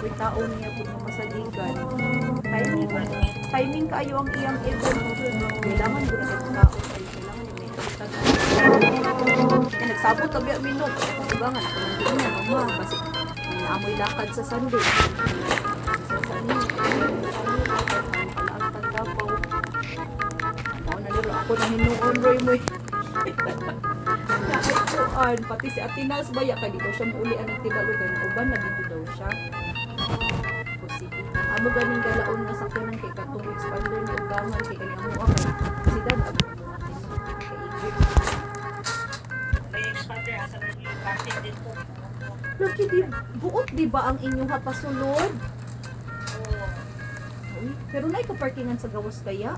Uy, taon niya po na masaligan. Timing kaayo ang iyang event. Kailangan ko na ito tao. Kailangan yung may kapitan. Kaya nagsabot tabi ang minot. Diba nga, nakalangin niya, mama. Kasi may naamoy lakad sa Sunday. Sa Sunday, palaagtan dapaw. Ako na nila ako na hinuon, Roy mo. Naikuan, pati si Atinas baya kay dito siya muulian ng tibalo kay uban na dito daw siya. O sige. Amo ganing galaon nga sa kanang kay katong expander ni ugangan kay kani amo kay si dad abo kay Egypt. May expander asa na yung party dito. Lagi di buot di ba ang inyong pasulod? Oo. Uy, pero naay ka parkingan sa gawas kaya?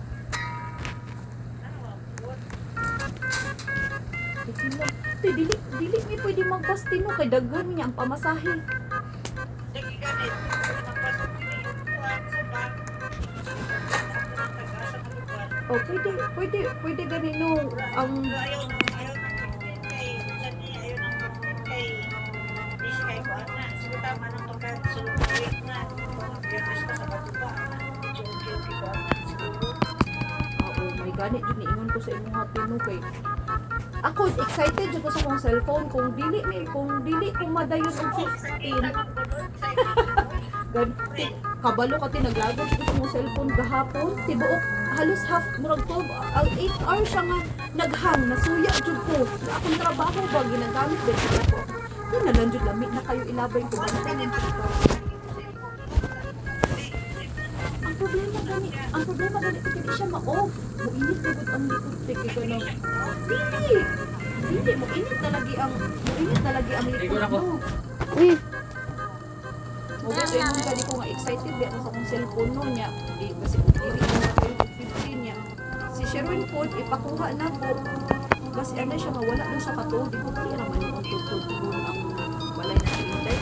Sila. Dili mi pwede magpastino kay daghan niya ang pamasahe. Lagi ganit. Napasok din yung kuwan sa bank. Taga sa lugar. Oh, pwede ganino ang Ayaw nang kay Jani, ayaw nang kay busy kay kuwan na. Sige tama nang pagka-sulong na. Pag-business ka sa batuba. Joke kuwan na. Siguro. oh my gani jud niingon ko sa imong hapino kay ako excited jud ko sa akong cellphone kung dili ko madayon og 15 ganti kabalo ka tinaglagot ko sa akong cellphone gahapon tibuok halos half murag 12 ang 8 hours siya nga naghang nasuya jud ko sa akong trabaho ba ginagamit din ko di na lang jud lamig na kayo ilabay ko bantay ng ang problema gani hindi siya ma-off muinit gud ang likod kay ganun Hindi, muinit na lagi ang likod mo. Uy! Kasi yung gani ko nga excited ba sa akong cellphone no niya. Di, kasi kung dili ko na 15 niya. Si Sherwin po, ipakuha na ko. Kasi ano siya nga, wala na siya katuod. Di ko kaya naman yung tutod ko ang balay na sinintay.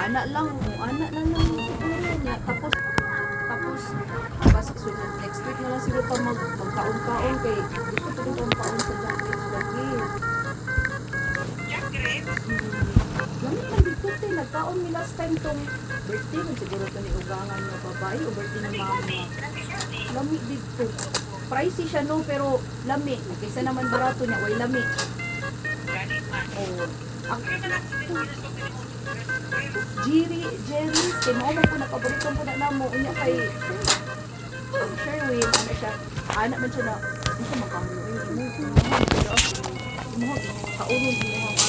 Anak lang siguro niya. Tapos basta sunod next week na lang siguro pa magkaon-kaon kay gusto ko rin kaon sa jacket lagi. Lamit man dito tayo, nagkaon mi last time tong birthday mo siguro ito ni ugangan ng babae o birthday ng mama. Lamit dito. Pricey siya no, pero lamit. Kaysa naman barato niya, way lamit. Oh. Jerry's, kay mo ko nakaborito ko na namo unya kay Sherwin, ano siya, anak man siya na, ano siya makamuloy, mo kaunon mo ang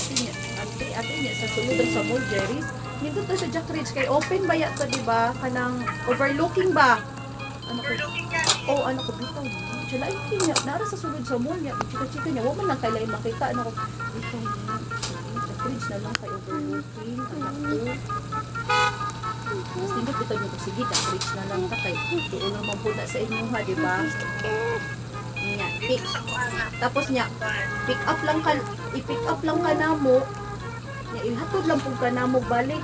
ate niya sa sulod sa mall Jerry's. Nito to sa Jack Ridge kay open ba yato di ba kanang overlooking ba? Ano ko? Oh, ano ko bitaw. Sila ay niya nara sa sulod sa mall niya, chika-chika niya, wa man lang kay lain makita ano ko. Bitaw niya. Fridge na lang kay overlooking anak ko. Mas hindi kita nyo sige ka fridge na lang ka kay doon naman po na sa inyo ha, di ba? Nya, tapos nya i-pick up lang ka na mo nya ihatod lang pug ka na mo balik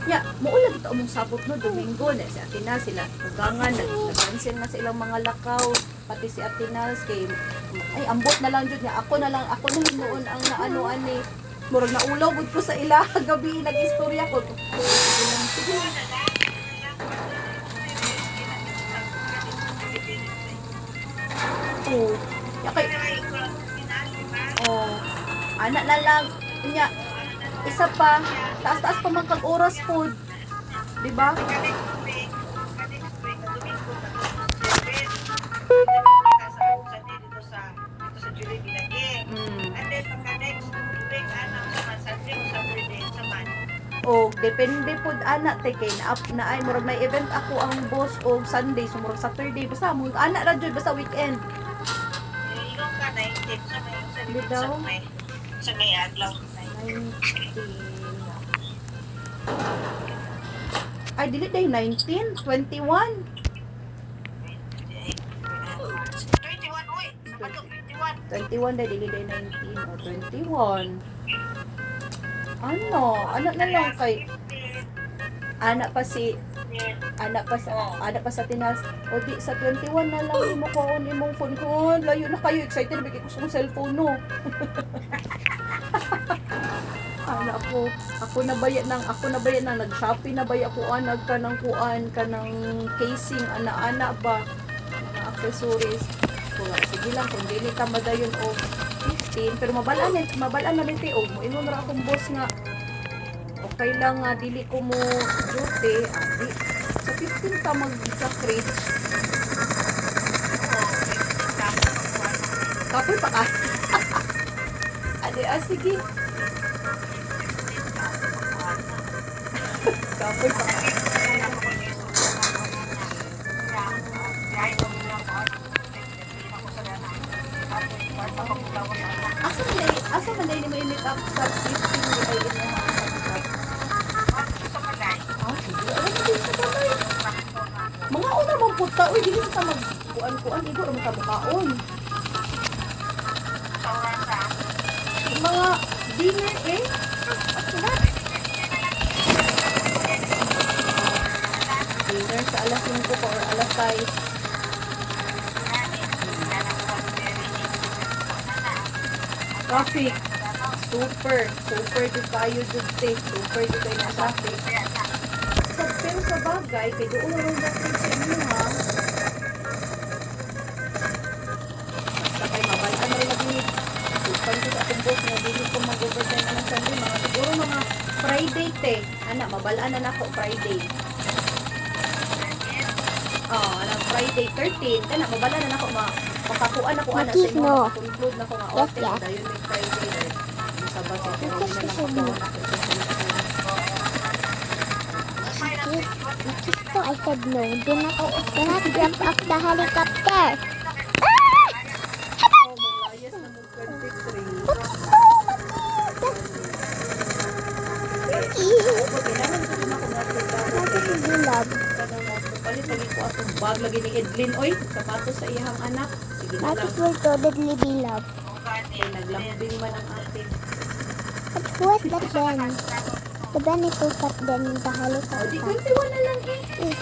nya muulag ito among sabot no Domingo na si Atina sila ugangan nag-cancel na sa ilang mga lakaw pati si Atinas kay ay ambot na lang jud niya ako na hinuon ang naanoan ni murag naulaw gud ko sa ila gabi nag-istorya ko sige oh ya kay oh anak na lang niya isa pa taas pa man kag oras pod di ba o depende pod anak te kay na ay murag may event ako ang boss og Sunday so murag Saturday basta mo anak ra jud basta weekend Ilong ka 19 sa may daw sa may adlaw 19 ay dili day 19 21 21 oy sapato 21 21 day dili day 19 o 21 ano na lang kay Anak pa si Yes. anak pa sa tinas. O di sa 21 na lang mo ko on imong phone ko. Layo na kayo, excited ba kay gusto kong cellphone no. Anak ako na baya nang nag-Shopee na baya ko anag ka ng kuan kanang casing ana-ana ba mga accessories. So, sige lang kung dili ka madayon o 15 pero mabalaan na rin ti og mo ingon ra akong boss nga okay lang nga dili ko mo duty di sa 15 ka mag-scratch kapoy pa ka ade sige kapoy pa ka asa man dai ni may meet up sa 15 di ay imo mga una mong puta, uy, dili ka mag-kuan-kuan, igo naman ka bukaon. Mga dinner eh. Dinner sa alas 5 pa or alas 6. Traffic. Super di kayo dugte. Super di kayo na traffic. Pero sa bagay, kay doon lang dapat sa inyo ha. Basta kay mabalaan rin lagi. Supan ko sa akong boss na dili ko mag-overtime na ng Sunday. Mga siguro mga Friday te. Ana, mabalaan na ako Friday. Anang Friday 13. Kana, mabalaan na ako makakuan ako ana sa inyo. Conclude na ko nga open. Dayon may Friday. Sa basa ko na lang ako So I said no. Do not jump off the helicopter. Malayas na mo 23. Palit lagi ko atong bag lagi ni Edlin oy, sapatos sa iyang anak. Sige na That lang. is will totally be love. Kay naglambing man ang ate. But who was that then? The Ben is so fat then the O di helicopter. 21 na lang eh.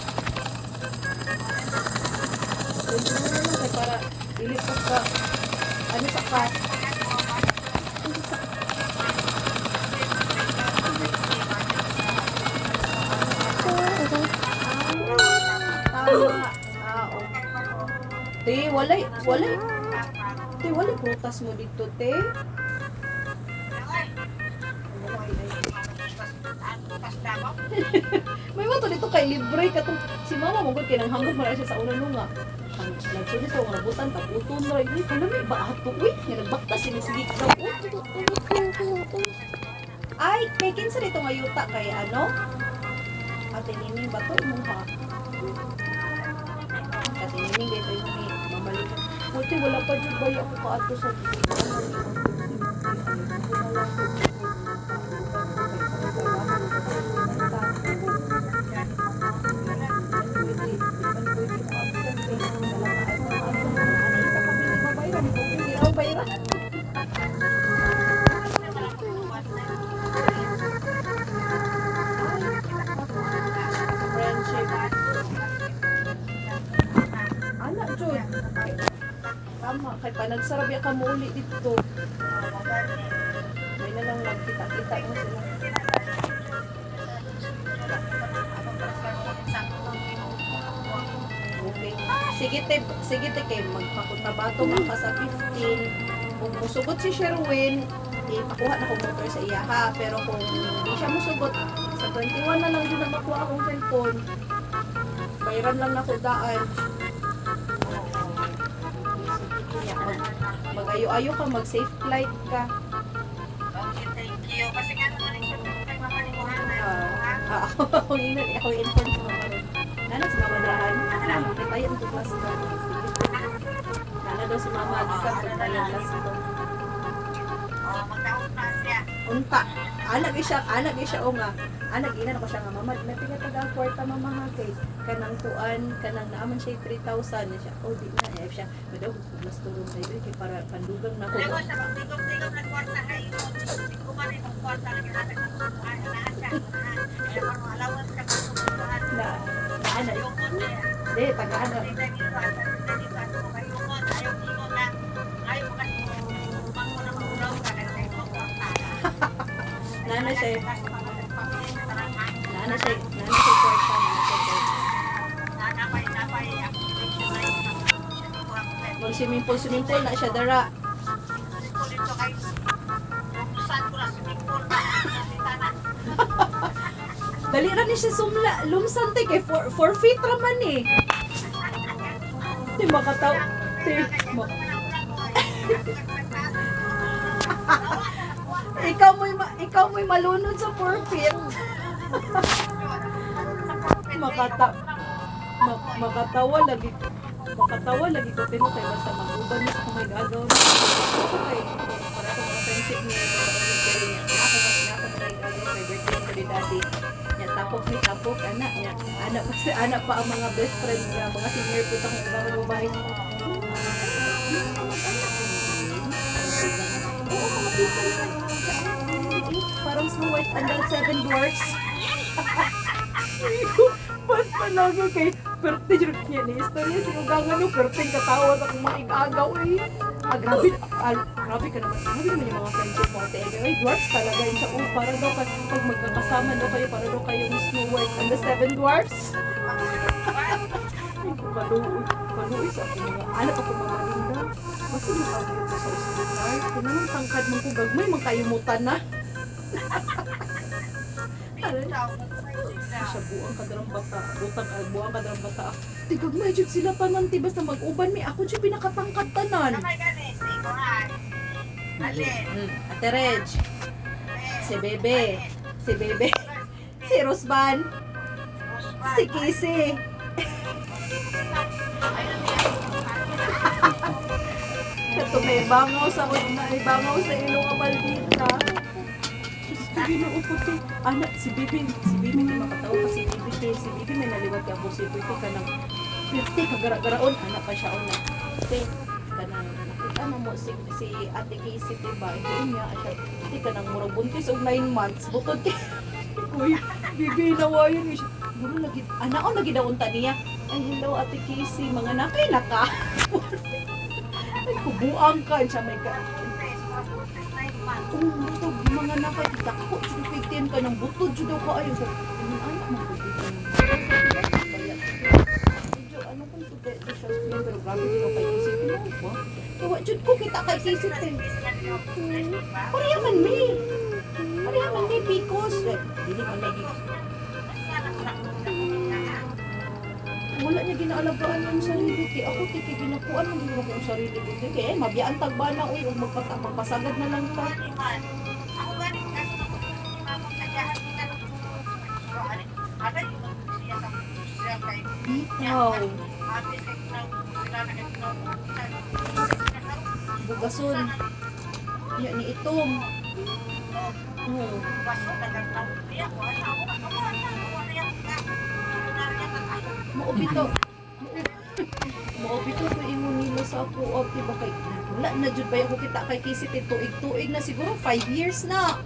21 na lang kay para ilipat ka ano sa kat. Tama. Te, walay. Te, walay prutas mo dito, te. May mo to dito kay libre ka to. Si mama mo gud kinang hambog man siya sa una nga. Ang nagsulit sa mga butan kaputon ra ini kana may baato uy. Nga nagbakta sinisig daw. Ay, kay kinsa dito nga yuta kay ano? Ate Nining ba to mo ha? Kasi Nining dito yung mamalik. Puti wala pa jud bay ako kaato sa Tama, kay panagsarap ya ka mo uli dito. May na lang magkita-kita mo sila. Okay. Sige te kay magpakuntabato man ka sa 15. Kung musugot si Sherwin, ipakuha na kong motor sa iya ha. Pero kung hindi siya musugot, sa 21 na lang din na makuha akong cellphone. Bayran lang na ko daan. Mag-ayo-ayo ka, mag-safe flight ka. Okay, thank you. Kasi nga naman yung sabi mo kay Mama ni Juana. Ako inform ko naman. Nana si Mama Dahan. Tayo ang tupas ka. Nana daw si Mama Agika. Tayo ang last ito. Magdaon na siya. Unta. Anak siya o nga. Anak ina na ko siya nga. Mama, may pinatagang kwarta mama ha kay. Kanang tuan, kanang naaman siya 3,000 na siya. Oh, di na. Eh, siya. Madaw, mas turong kayo. Kaya para pandugang na ko. Alam mo, sa pagtigom-tigom ng kwarta kayo. Hindi ko man itong kwarta lang yung anak ng lahat siya. Kaya parang allowance ka Ana. Di, tagaan na. Nana siya. Nana siya kwarta. Mag-swimming pool na siya dara. Dali ra ni siya lumsan te kay 4 feet raman eh. Di makataw. Ikaw mo'y malunod sa 4 feet. Makatawa lagi. Makatawa lagi ko tino kay basta mag-uban ni sa kung may gagaw na. Okay. Para ko mga friendship niya. Ako may gagaw kay birthday ko ni daddy. Tapok anak niya. Anak pa ang mga best friend niya. Mga senior po sa mga babae. Oo, mga pizza niya. Parang Snow White and the Seven Dwarfs. Basta lagi kay perte jud niya ni istorya si ugangan no perting katawa sa kung mga igagaw eh. Grabe ka naman. Grabe naman yung mga friendship mo ate. Ay, dwarfs talaga yun siya. Para daw pag magkakasama daw kayo, para daw kayong Snow White and the Seven Dwarfs. Paluoy sa aking mga anak ako mga linda. Kasi nakabili ko sa hospital. Kung anong tangkad mong kugag, may magkayumutan na. Siya buang kadarang bata. Buang kadarang bata. Tigag may jud sila tanan ti basta mag-uban mi. Ako jud pinakatangkad tanan. Ate Reg. Si Bebe. Si Rosban. Si Kisi. Ito may bangaw sa ilong ang maldita. Ginoo ko to. Anak, si Bibi may makatawa pa si Bibi. Si Bibi may naliwag ka po si Bibi ka ng 50 kagara-garaon. Anak pa siya una. Ate, ka nang nakita na mo si Ate Casey, diba? Ito niya, siya, ate ka nang murabuntis og 9 months. Bukod kay, uy, Bibi, nawayan siya. Guro lagi, anak o lagi daw unta niya. Ay, hello Ate Casey, mga nakay naka. Ay, kubuang ka. Siya may ka. Butod, mga nakaitakot, supitin ka ng butod, daw ka ayaw. Anak mo, butod. Ano kung supe, pero grabe din ako kay Kisip. Kawa, jud ko kita kay Kisip. Pariyaman mi, Picos. Dili man lagi. Wala niya ginaalagaan yung sarili. Ako, ginakuan mo din ako yung sarili ko. Kaya, mabiyaan tagba na, uy, magpasagad na lang ka. Bitaw. Bugason. Yan ni Itom. Maobito ko imo nila sa ako o diba kay wala na jud ba ako kita kay Kisi tuig na siguro 5 years na.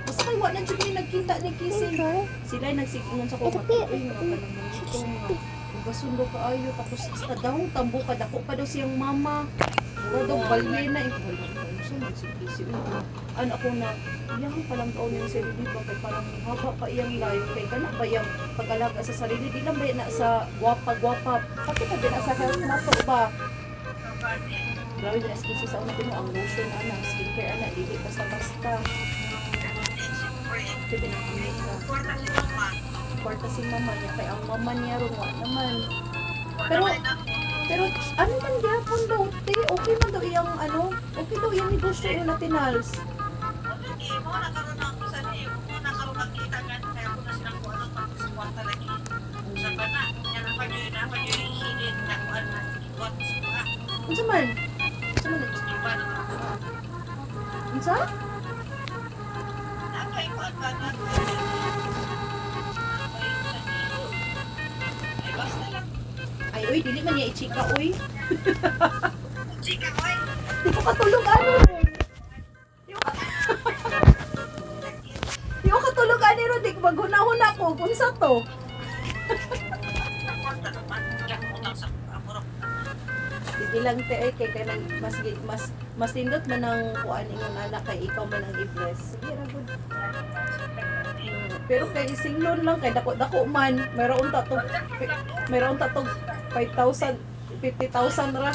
Basta kay wala na jud ni nagkita ni Kisi. Sila nagsigungon sa ko gasundo ka ayo tapos sa daw tambo ka dako pa daw siyang mama. Mura daw balye na si Kisi. Anak ko na iyang palang taon yung sarili ba kay parang haba pa iyang life kay kana ba yung pag-alaga sa sarili di lang ba na sa gwapa pati pa din sa health na to ba grabe din Kisi sa una din ang lotion ana skincare ana dili basta kaya na kwarta si mama niya kay ang mama niya ron wa naman pero ano man gyapon daw te okay man daw iyang okay daw iyang negosyo yung natinals. Unsa man? Unsa? Ay, uy, dili man niya i-chika, uy. Di ko katulog, Di ko katulog, Ron. Di ko maghuna-huna ko. Kung sa to. ano man, kaya kung utang sa amurok. Sige lang te ay kay kanang mas tindot man ang kuan ingon anak kay ikaw man ang i-bless. Sige ra gud. Pero kay singlon lang kay dako man mayroon ta to 5,000 50,000 ra.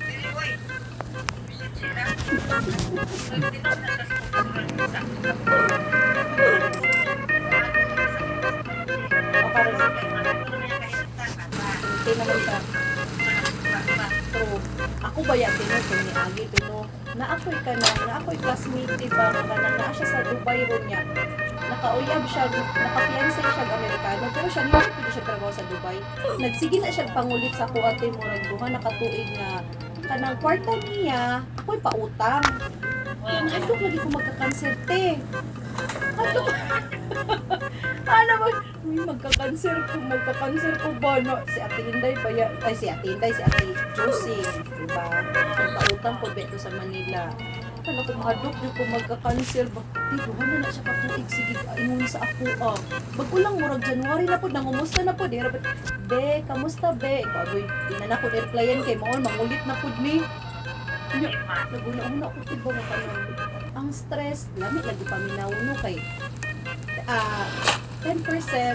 Anyway, visit sila. O karon okay naman ta. True. Ako ba ya tino kung ni Agi tino na ako'y classmate diba nga kanang naa siya sa Dubai ron niya. Nakauyab siya, nakafiancé siya Amerikano pero siya hindi pwede siya trabaho sa Dubai. Nagsige na siya pangulit sa kuate mo duha na katuig nga kanang kwarta niya ako'y pautang. Hadlok lagi ko magka-cancer te. Hadlok. Ano ba? Magka-cancer ko ba no? Si Ate Inday ba ya? Ay si Ate Josie, diba? Pautang po beto sa Manila. Ano ko mahadlok yung ko magka-cancer ba? Duha na siya katuig sige ingon sa ako bago lang murag January na po nangumusta na po di ra be kamusta be bagoy dinana ko replyan kay maon mangulit na pud ni. Naguna-una ko tiba nga kanon. Ang stress, lami lagi paminaw no kay 10%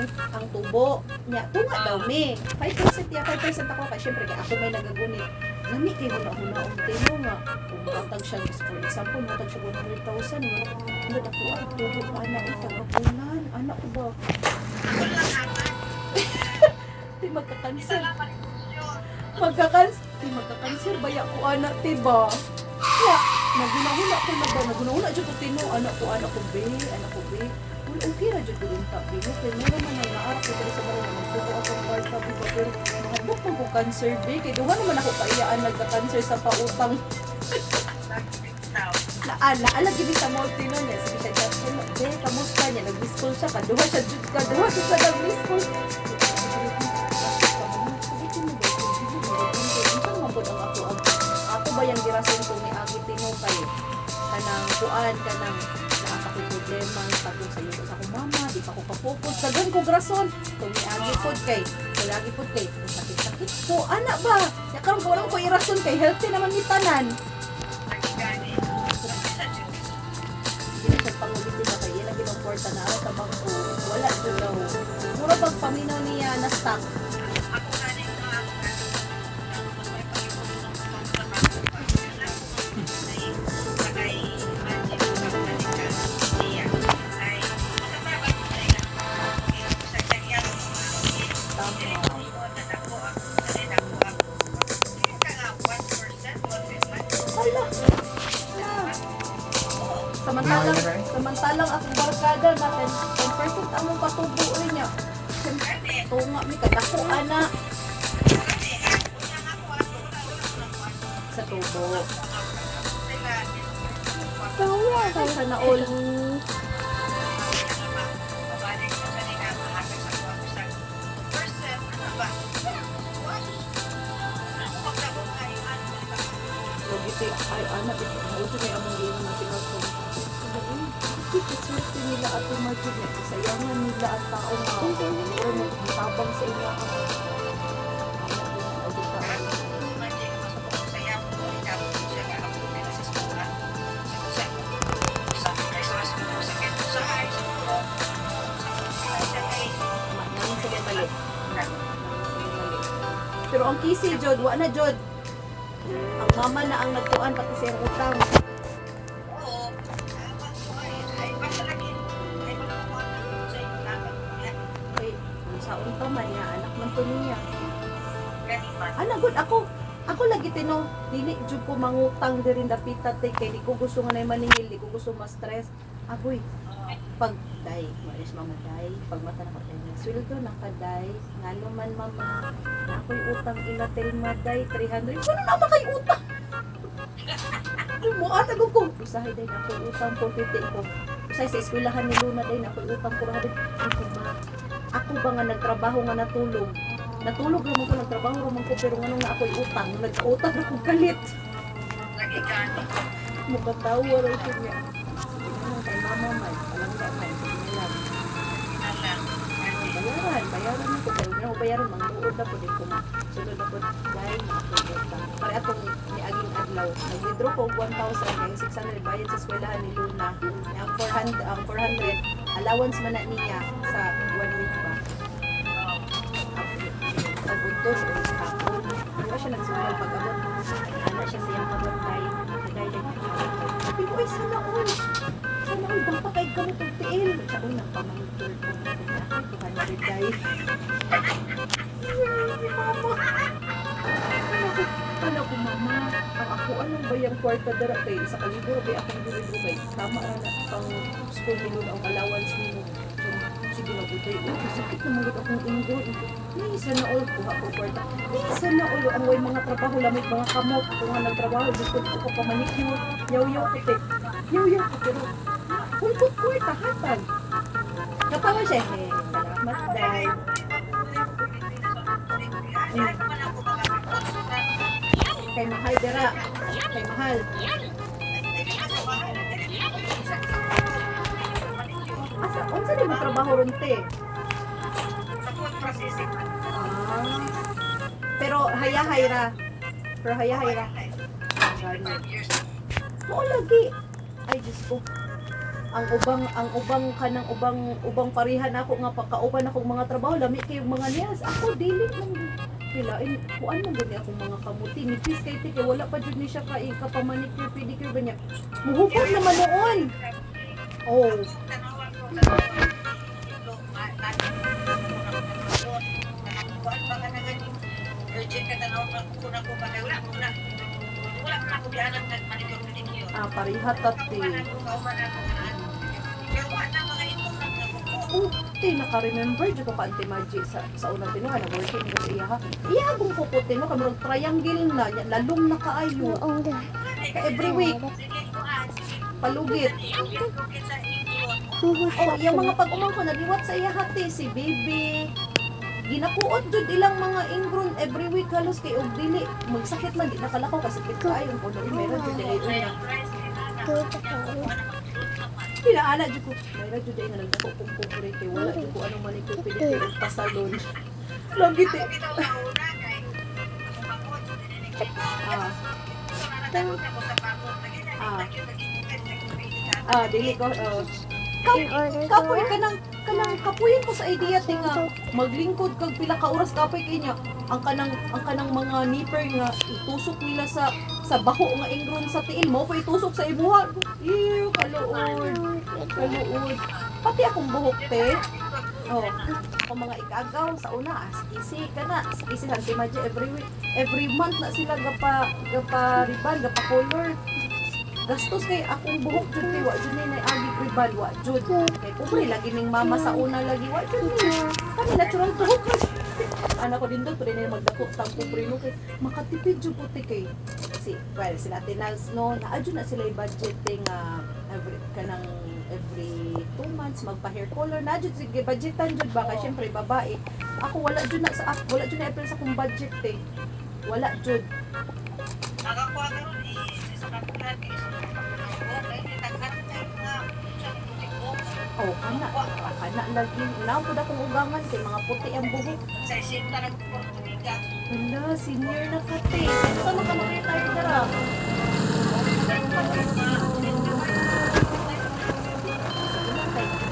ang tubo niya. Tunga daw me. 5% ya 5% ako kay syempre kay ako may nagagunit. Lami kay huna-huna tino nga. Kung matag siya for example, matag siya 100,000 no. Ano ako ang tubo anak ko tagapunan. Anak ko ba? Di magka-cancer. Magka-cancer baya ko anak tiba. Ya, naguna-huna ko na ba? Naguna-huna jud ko tino anak ko be. Well, okay ra jud ko din ta bino kay mo naman ang naara ko diri sa barang magtuto ako ng kwarta bigo pero mahadlok man ko cancer be kay duha naman ako kaiyaan nagka-cancer sa pautang. Naala gid sa multi no niya sige siya just be kamusta niya nag-miss call siya kaduha siya nag-miss call. Ako ba yung girason ko ni Agi Tino kay kanang kuan kanang naa pa ko problema patungkol sa iyo sa akong mama di pa ko ka-focus dagan ko grason kung ni Agi pod kay sakit so ana ba ya karon ko lang ko irason kay healthy naman ni tanan hindi siya pangulit nila kay yan ang ginamporta na sa bangko wala jud daw mura bang paminaw niya na stock. Samantalang akong barkada na 10% among patubuin niya. Tunga mi kadako ana sa tubo. Tawa ka Sana all. Logiti ay ana bitaw uto kay among giingon na pinatong. Swerte nila at tumagod niya. Kasayangan nila ang tao nga. Pero magtabang sa inyo ako. Pero ang kisi, Jod, wa na, Jod. Ang mama na ang nagtuan pati sa iyong utang. Sa unta man niya, anak man to niya. Good ako lagi tino, dili jud ko mangutang diri dapita tay kay di ko gusto nga nay maningil, di ko gusto ma-stress. Aboy, pag day, maris mamaday, pag mata na patay na sweldo nakaday, ngano man mama, na ako'y utang ila maday 300. Kuno na ba kay utang? Mo ata ko. Usahay day na ako'y utang 450 ko. Usahay sa eskwelahan ni Luna day na ako'y utang 400. Ako ba nga nagtrabaho nga natulog? Natulog naman ko, nagtrabaho naman ko, pero nga nung na ako'y utang, nag-utang ako kalit. Lagi gani. Mukatawa rin ko niya. Sige kay mama man, alam ka man, sige nilang. Alam. Bayaran ako, pero hindi ako bayaran mangluod na pud ko sulod na pud dai nakapugta pare atong niaging adlaw nag-withdraw ko 1,000 kay 600 bayad sa eskwelahan ni Luna ang 400 allowance man na niya sa 1 week ba pag-utos o hapon di ba siya nagsugal pag-abot ana siya siyang abot kay nagaydag sabi ko ay sana all bang pa kay gamot og tiil siya uy nagpamangkir ko tuhan na rin dahil mama ano ko mama ang ako anong bayang kwarta dara kay isa ka libro kay akong libro kay tama ra na pang school nilo ang allowance nimo sige na butay sakit na mga akong inggo isa na all kuha ko kwarta isa na all ang way mga trabaho lamig mga kamot kung nga nagtrabaho gusto ko pa manicure yaw-yaw ko pero hulpot ko ay tahatan kapawa siya salamat dahil kay mahal dira kay mahal asa unsa di mo trabaho ron te pero hayahay ra mo lagi ay Diyos ko ang ubang parihan ako nga pakauban akong mga trabaho lami kay mga niyas ako dili lang pilain kuan man gani akong mga kamuti ni please kay tike wala pa jud ni siya kay kapamanicure pedicure ba niya muhukod naman noon oh parihat tati naka-remember dyan ko ka Auntie Maggie sa unang tinuha na working ko sa iya ha iya kung puputin no kamarong triangle na lalong na kaayo ka every week palugit yung mga pag-umang ko nagiwat sa iya hati si Bibi ginakuot jud ilang mga ingron every week halos kay og dili magsakit man di nakalakaw kasi kit kaayo ko dili meron jud dili na pinaana jud ko meron jud nga nagdako kung pupuri kay wala jud ko anong manicure pedicure pa salon lagi ti dili ko kapoy kanang kapuyin ko sa idea tinga maglingkod kag pila ka oras kapoy kay niya ang kanang mga nipper nga itusok nila sa baho nga ingron sa tiil mo pa itusok sa imuha ew kaluod pati akong buhok te kung mga ikagaw sa una skisi ka na skisi Auntie Maggie every month na sila gapa ribbon gapa color gastos kay akong buhok jud kay wa jud ni agi ribbon wa jud kay kumpli lagi ning mama sa una lagi wa jud ni kami natural buhok anak ko din doon pwede na magdako tang kumpri no kay makatipid jud puti kay sila tinals no naadyo na sila yung budgeting every 2 months magpa-hair color na jud sige budgetan jud ba kay syempre babae ako wala jud na April sa kong budget wala jud nakakuha ka ron sa kapulan kay kana lagi na pud akong ugangan kay mga puti ang buhok sa isinta ng Portugiga hala senior na kate sama ka mag-retire dara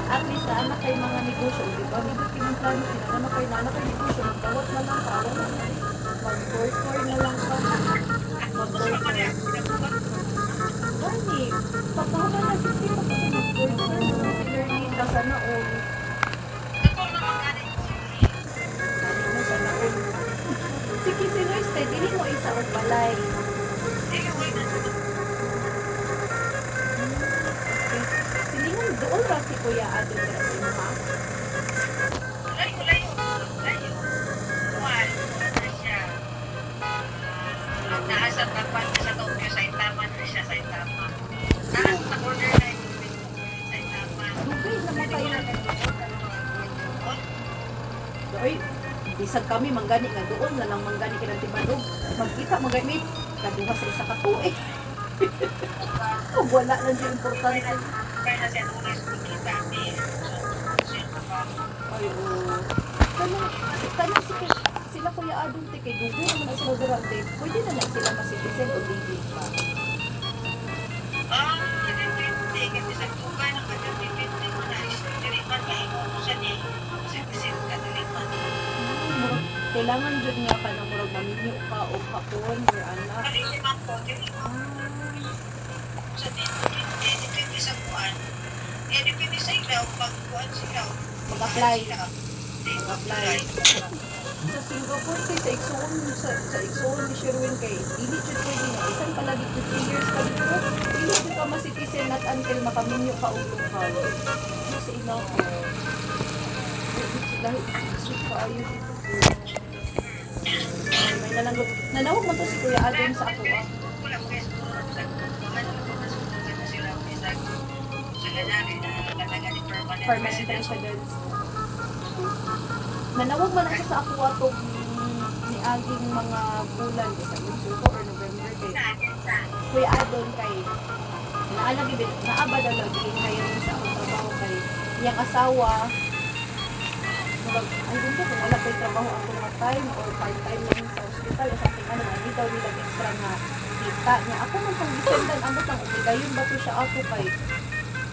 at least na anak kay mga negosyo di ba higit kinang plano kinagana kay na anak kay negosyo magtawat na lang ka mag-tour na lang ka gani pagkahaba na 60 pa ka mag-tour si Lernita sana all sige sinoy stay dili mo isa og balay silingon doon ra si Kuya Ado dira sa imo ha nasa tapat sa Tokyo sa Itama na siya sa Itama nasa sa corner na ito sa Itama dugay naman kayo ay bisag kami manggani nga doon na lang manggani kinang Timbandog magkita magamit kaduha sa isa ka tuig kung wala lang yung importante kaya na siya tulis ko kita ay oo na sila Kuya Adon te kay Dugo naman na sila durante. Pwede na lang sila masitizen o daily pa. Depende. Kasi sa tubay ng depende mo na istiriman na imo sa ni. Kasi kadiliman. Kailangan dyan nga ka na murag maminyo ka o hapon or anak. Kadiliman po. Sa depende sa kuan. Depende sa ilaw. Pag kuan sila. Mag-apply. Mag-apply. Sa Singapore kay sa Exxon ni Sherwin kay dili jud pwede nga isan palagi 2 years ka dito. Dili jud ka masitizen not until makaminyo ka og lokal. Sa ilaw ko. Dahil sweet pa ayo dito. May nanawag man to si Kuya Adon sa ako ah. Wala ko sa sila sa ganyan na nagani Permanent residence. Nanawag man ako sa ako atong ni aging mga bulan sa October or November kay Kuya Adon kay naabad ang lagi kayo sa akong trabaho kay iyang asawa ay dito kung wala ko'y trabaho ako mga time or part-time lang sa hospital o something ano, hindi daw nila extra nga kita niya. Ako man pang descendant, amot ang umigayon ba to siya ako kay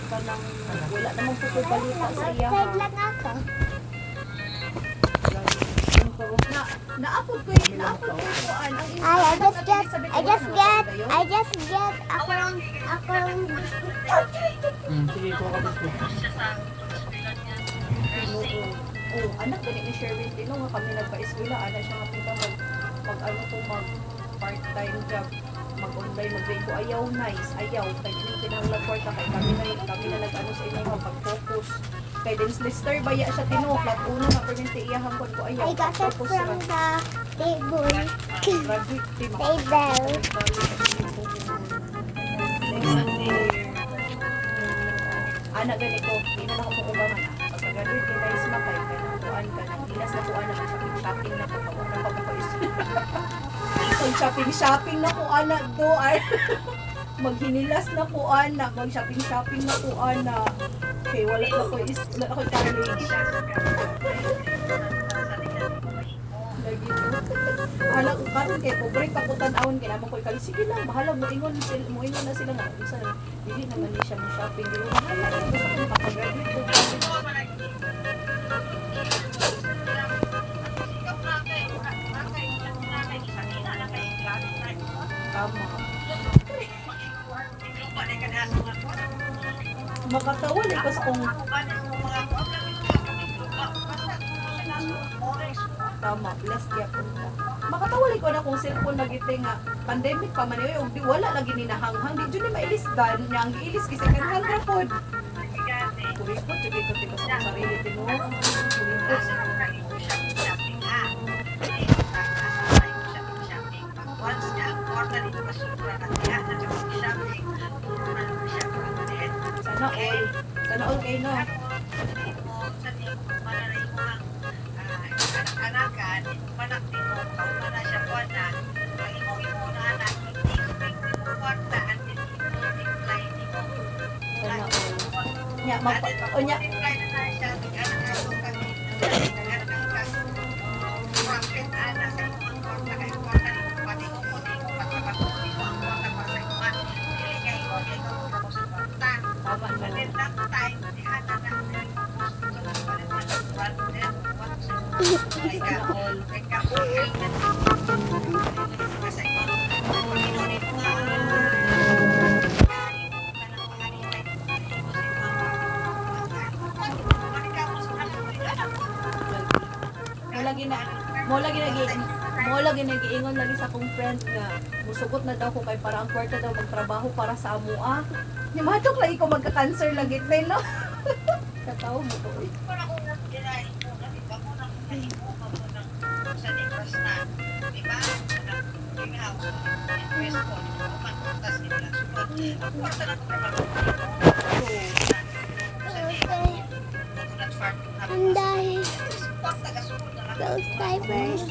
kanang wala namang putubalita sa iya ha. Outside lang ako. Naapod ko kuan ang I just get akong Sige, ko ka gusto. Oh, anak gani ni Sherwin din nga kami nagpa-eskwela ana siya nga pinta mag ano to mag part-time job mag-online mag-video ayaw nice ayaw kay kinahanglan kwarta kay kami na nag-ano sa inyo nga pag-focus kay Dens Lister baya siya tinuklat uno nga permente iyahang ko ayaw I got it focus from the table. graduate team Table. anak gani ko ina na ko kung ubangan pag graduate kay guys makay kay kuan ka nang ilas na kuan na shopping na ko pag na pag-pag kung shopping na ko anak do ay maghinilas na ko anak mag shopping na ko anak kay wala na ko college lagi anak ko karon kay pobre pa ko tan-awon kay naman ko kali sige lang bahala mo ingon na sila nga isa na dili naman ni siya mo shopping dili bahala na basta kung kapag-graduate ko tama makatawal eh kasi kung tama blessed ya punta makatawali ko na kung cellphone nagite nga pandemic pa man og di wala lagi ni nahanghang di jud ni mailisdan nya ang giilis kasi kanhan ra pod kuripot jud ko tiba sa sarili tino kuripot sana all kay no anak-anakan, manak din mo, kauna na siya buwan na, pag-imo na anak, hindi mo kwarta, at hindi mo line mo. sana all nya o nya Line na siya, nag-anak-anak kami, nag-anak-anak profit ana sa imong kwarta, kaya kwarta ni mo, pati mo, pati mo, ang kwarta pa sa iman, dili nga ikaw, mo sa kwarta. tama But na at that time, di hana na, sana all mo lagi nagiingon lagi sa akong friend nga musugot na daw ko kay para ang kwarta daw magtrabaho para sa amoa ni matok lagi ko magka-cancer lagi tay no kataw mo ko eh. Anday. Those diapers.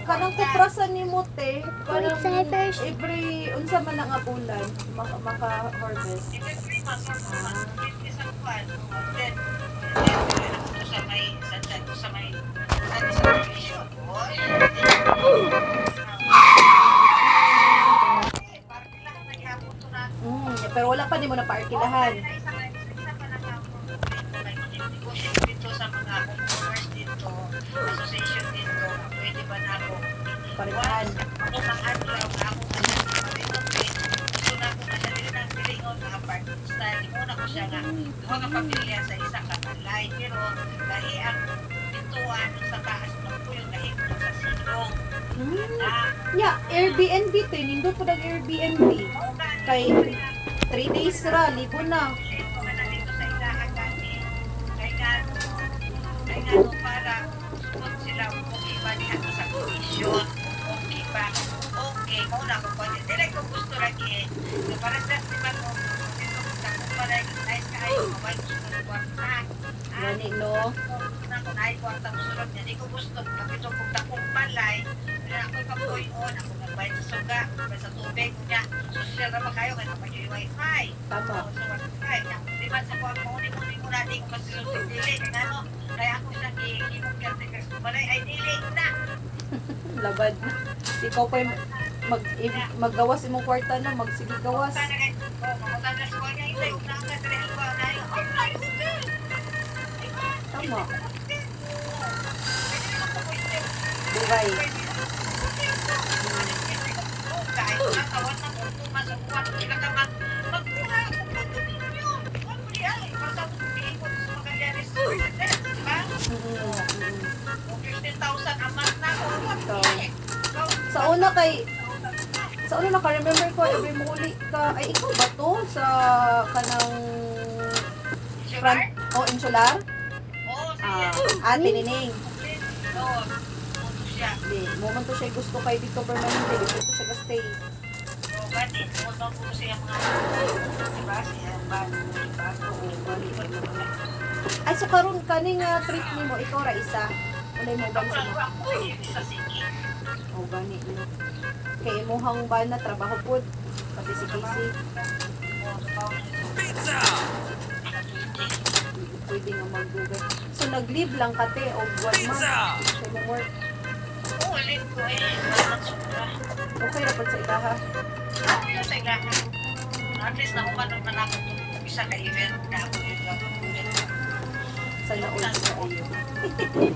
kanang kuprasan ni mo te Those diapers. every unsa man nga bulan maka-harvest Sa may mo na paarkilahan. Isa pa lang ako. May negotiate dito sa mga homeowners dito, association dito. Pwede ba na ako? Parihan. Ako mga adlaw na ako ma-renovate. Gusto na ako na siya din ang pilingon ng apartment style. Muna ko siya nga. Huwag ang pamilya sa isang kamalay. Pero dahil ang pintuan sa taas ng po yung nahimod sa silong. Ya, Airbnb to. Nindot po ng Airbnb. Kay 3 days ra, libo na. Para sunod sila okay ba niya sa commission, okay pa, okay, mauna ko pa din. Dili ko gusto lagi, para sa naman mo, dito ko para nice kayo, mabay ko sunod kwarta. Gani, no? Na ko na kwarta mo sunod niya, di ko gusto, kapito kong takong palay, ako ipapoy on, ako nagbayad sa suga, nagbayad sa tubig niya, social naman kayo, kaya kapag yung wifi. Tama. So, wifi, di ba sa kuwag mo, uni ko natin kung masisunod dili, kaya ano, kaya ako siya gihimog ka sa balay ay dili na. Labad. Ikaw pa maggawas imong kwarta na, magsige gawas. Mamutan sa kuwag niya, hindi, una ka sa real ba na yun. Tama. Dubai. Kahit nakawan na kung pumasok, sila ka magbuha kung magbuha. Ay, basta mo tingin ko sa Magallanes, diba? 15,000 a month na ako. Sa una naka-remember ko every muli ka, ay ikaw ba to sa kanang front insular? Oo, siya. Ate Nining. Oo, puto siya. Di, moment to siya gusto kay dito permanente, dito siya gastay. Oo, ganit. Puto ko siya mga diba? Siya bago, diba? Ay so karon kaning trip nimo ikaw ra isa. Ulay mo Ako ba lang sa ako, isa sige. o gani no. Kay imuhang ba na trabaho pud pati si Casey Oo, sa tao nito. Pizza! pwede nga magdugay. So nag-leave lang ka te og 1 month. Pizza! Sa mo work. Oo, ulit ko eh. Walang sobra. Okay ra pud sa ilaha. Ako yun sa ilahan. At least nakumanong na ako itong isa ka event na ako yung gagawin. Sa naul sa iyo.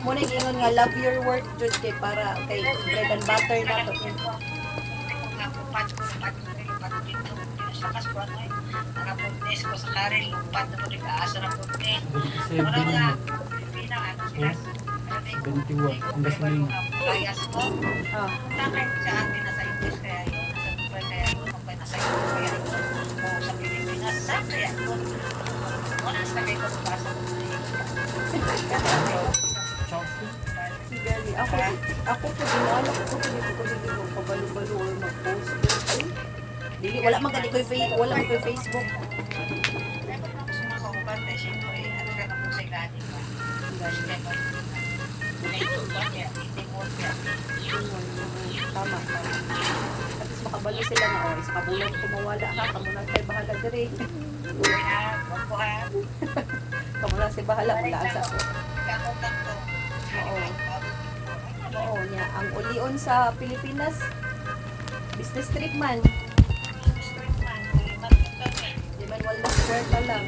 Mo na ingon nga love your work jud kay para kay bread and butter na to. Nakapagnes ko sa karil, lumpat na po rin kaasa na po rin. Wala nga, Pilipina, ano sila? 21, ang gasolina. Bias mo. Ah, Nakay sa atin na sa English kaya yun, sa Dubai kaya yun, kung nasa English kaya yun, o sa Pilipinas, saan kaya yun? Wala sa kayo ko sa basa ko. sigali ako po dinala ko dito ko dito pabalo-balo or mag-post. Dili wala man gani ko wala man ko Facebook. Kaya kung ako sumakauban, dahil siyempre, ano ka na po sa ilalim ba? Dahil kaya ba? Ito ba niya? Hindi mo niya. Tama. At least makabalo sila na sa kabulan ko mawala ha kamo na say bahala diri. Kaya, wag ko ha. Kamo na say bahala wala sa ako. Kakontak ko. Oo niya ang ulion sa Pilipinas business trip man. Di man wala square pa lang.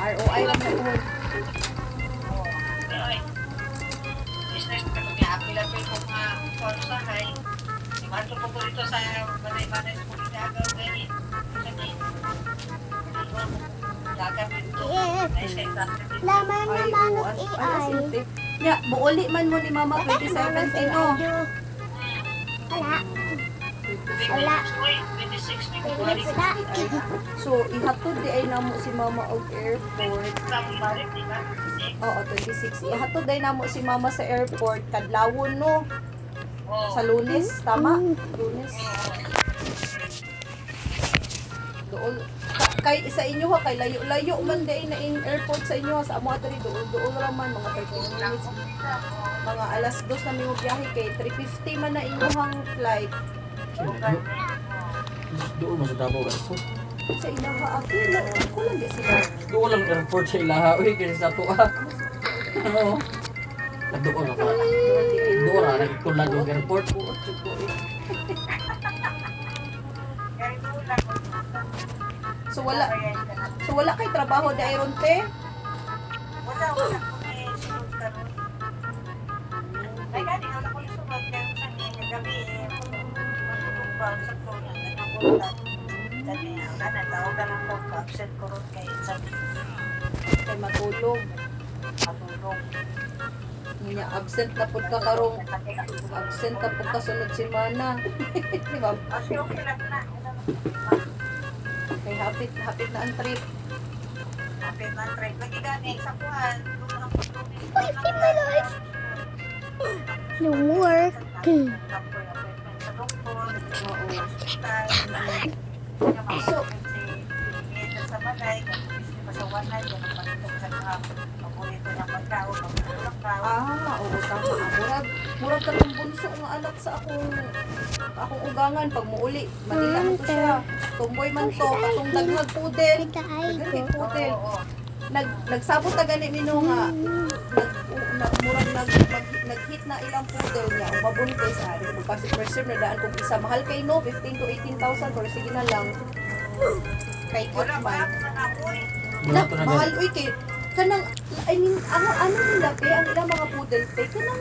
ROI lang na po. Business ka kung apil-apil ko nga konsahay. Imato ko dito sa manay-manay sa mga gagaw ganyan. Dagat ito. Nice kay Dr. Laman Ay, naman oo, ng as AI. in tip. Ya, muuli man mo ni Mama 2017 no. Wala. Wala. 26 may kukuha Ay, so ihatod di ay namo si Mama og airport. Oo, 26. Ihatod ay namo si Mama sa airport kadlawon no. Sa Lunes, tama? Lunes. Doon kay sa inyo ha kay layo-layo man day na in airport sa inyo ha, sa amo atri doon ra man mga 30 minutes. Mga alas 2 na mi mo biyahe kay 350 man na inyong flight. Doon mo sa Davao Airport. Sa ilaha ako lang di sila. Doon lang airport sa Ilaha. Uy, kasi sa tuwa. Oo. Doon ako. Doon na, nagtulag yung airport. Buot jud ko eh. So wala kay trabaho da iron te. Wala ko may sunod ka ron. Ay, gani, wala ko yung sunod. Kaya sa niya, gabi, masunod pa sa tunan. Nagpapulutan. Sabi niya, wala na, tawag ka lang po. Absent ko ron kay sabi Kay matulog. matulog. Niya absent na pud ka karong absent na pud ka sunod semana. Di ba? Kasi okay lang na. Kay hapit na ang trip. Kapit na trade. Lagi gani, sa kuhan. I see my life. No work. Sa doktor. Oo. So, sa bagay, kasi pa sa one night, yung pagkakita sa mga paborito ng pagkaon, ng tao. Oo, tama. Murag ka ng bunso nga anak sa akong ugangan pag muuli. Manilang to siya. Tumboy man to, katong daghag pudel. Daghag pudel. Nagsabot na gani mino nga nag-hit na ilang pudel niya. Ang mabuntis ha. Dito magpasi-preserve na daan kung isa. Mahal kay no, 15 to 18,000. Pero sige na lang. Kay Wala cute ba man. ako na nakoy? Wala ko na Mahal, dahil. uy, kay kanang, I mean, ano nila, pe, ang ilang mga pudel, pe, kanang,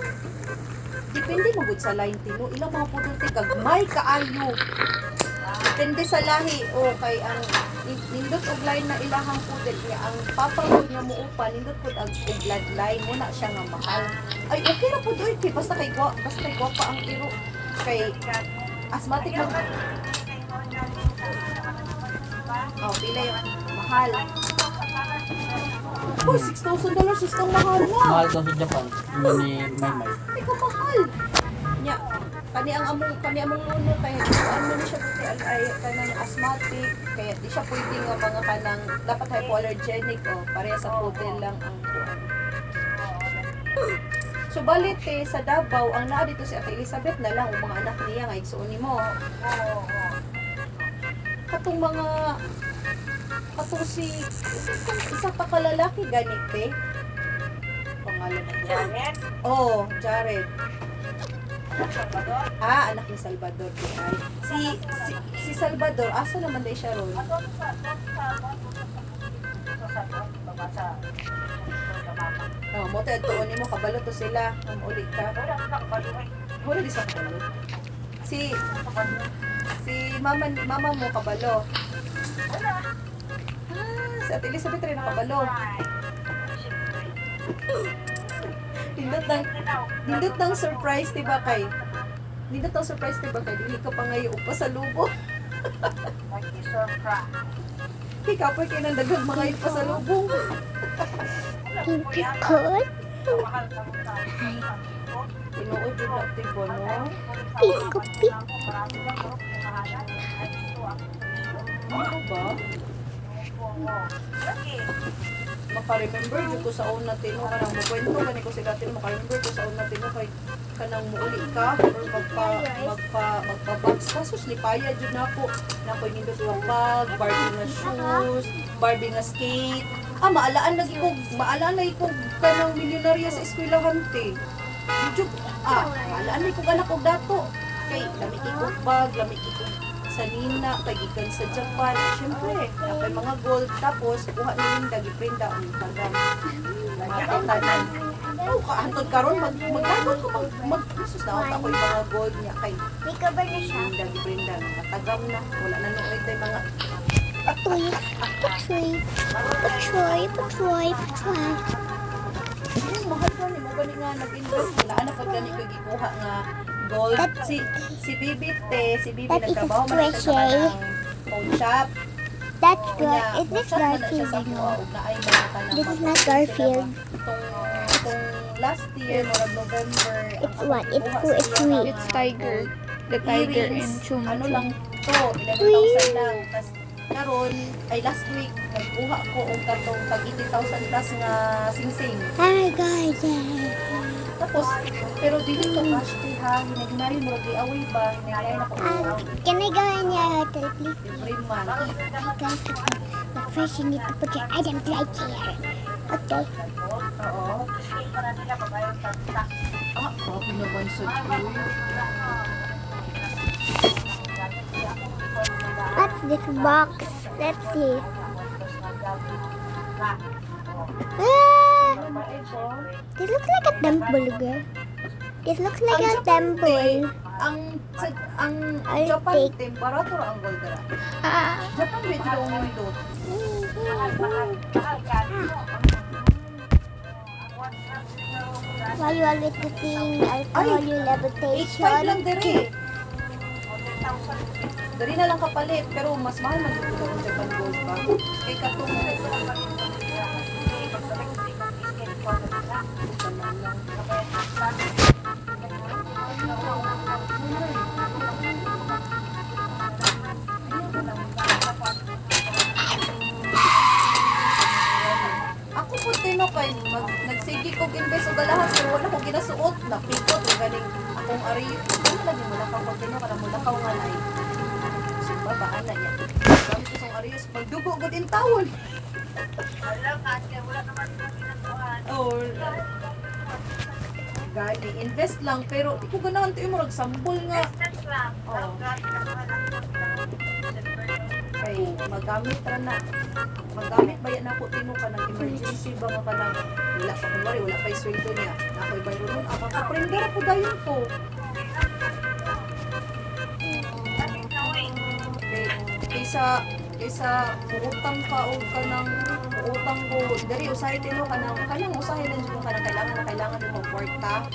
depende mo gud sa line, tino, ilang mga pudel, pe, gagmay kaayo. Depende sa lahi, o kay ang, nindot og line na ilahang pudel, niya, ang papagod nga mo upa, nindot po ang bloodline, mo na siya nga mahal. Ay, okay na po doy, pe, basta kay gwapa ang iro, kay, asthmatic mo, oh, pila yung mahal. Uy, $6,000 sistang mahal na. Mahal daw sa Japan. Yun ni Maymay. Ikaw mahal. Nya, kani among luno kaya ano ni siya buti ay kanang asthmatic kaya di siya pwede nga mga kanang dapat hypoallergenic o pareha sa pudel lang ang kuan. So balit sa Davao ang naa dito si Ate Elizabeth na lang ang mga anak niya nga igsuon nimo. Katong mga katong si isa pa kalalaki ganit pe. Pangalan niya. Janet, Oh, Jared. Salvador, Anak ni Salvador di ay. Si Salvador, asa naman day siya ron? Oh, mo tayo tuon nimo kabalo to sila. Uli ka. Huli di sa kabalo. Si mama mo kabalo. Si Ate Elizabeth rin nakabalo. Nindot ng surprise, diba kay? Nindot ng surprise, diba kay? Dili ka pa ngayon upa sa lubo. Ikaw pa kayo nang daghang mga ipa sa lubo. Hindi ko. Tinuod yun na tibo, no? Pikupi. Ano ba? Maka-remember dito ko sa una tino kanang mukwento kani ko si dati maka-remember ko sa una tino kay kanang muuli ka or magpa-box kasus lipaya jud nako nindot nga bag, Barbie nga shoes, Barbie nga skate. Maalaan lagi ko kanang milyonarya sa eskwelahan te. Medyo maalaan lagi ko anak ko dato. Kay lami ko bag, lami ko sa Nina, pagikan sa Japan, syempre, may mga gold, tapos, kuha na yung dagi-prinda, ang tagang, matatanan. Oo, kaantod karon magdagol ko, sus na ako yung mga gold niya, kay, May cover na siya. yung dagi-prinda, matagam na, wala na noon tayo mga, Patoy. Patoy. mahal ko, mo gani nga nag-invest, wala na pag gani ko gikuha nga, gold, si Bibi That is nagtrabaho man siya sa squishy. kanang phone shop. That's good. Unya, Is this phone shop man na siya Garfield? sa No. kuha, ug naay mga kanang This is not mga Garfield. Itong last year, murag November. It's ang what? It's pagkuha who? sa It's iya me. mga It's Tiger. The gold Tiger in earrings. Chum Ano Chum. lang to, 11,000 lang. Tas karon ay last week nagkuha ko og katong tag 80,000 plus nga singsing. Oh my God. Tapos pero dili to cash pay ha, hinagnayon mo di away ba, hinagnayon ako. Can I go in your hotel, please? Every month. But first, you need to put your items right here. Okay. Oo. Grabe naman sa Diyo. What's this box? Let's see. Ah, this looks like a temple, girl. This looks like a temple. Ang I'll Japan take- temperature ang gold dara. Ah, Japan medyo daw mundo. why you always seeing alcohol, you 8.5 levitation? lang dere. Dari na lang kapalit, pero mas mahal man dito daw ang Japan gold pa. Kay katong ako po tino kay nagsigi kog invest og galahas pero wala ko ginasuot, napikot og ganing akong ari. Ano lagi mo lakaw pag tino kana mo lakaw nga nay. Simba ba ana ya. Sabi ko song arius magdugo gud in tawon. Oh. Gani invest lang pero di ko ganahan to imong sambol nga. Oh. Kay magamit ra na. Magamit ba yan ako tino ka ng emergency ba nga kanang wala pa kunwari wala pa sweldo niya. Na ako'y bayro nun. Ang makaprender ako dayon ko. Kaysa uutang ka o kanang uutang ko dari usahay tino kanang usahay lang jud kanang kailangan nimo kwarta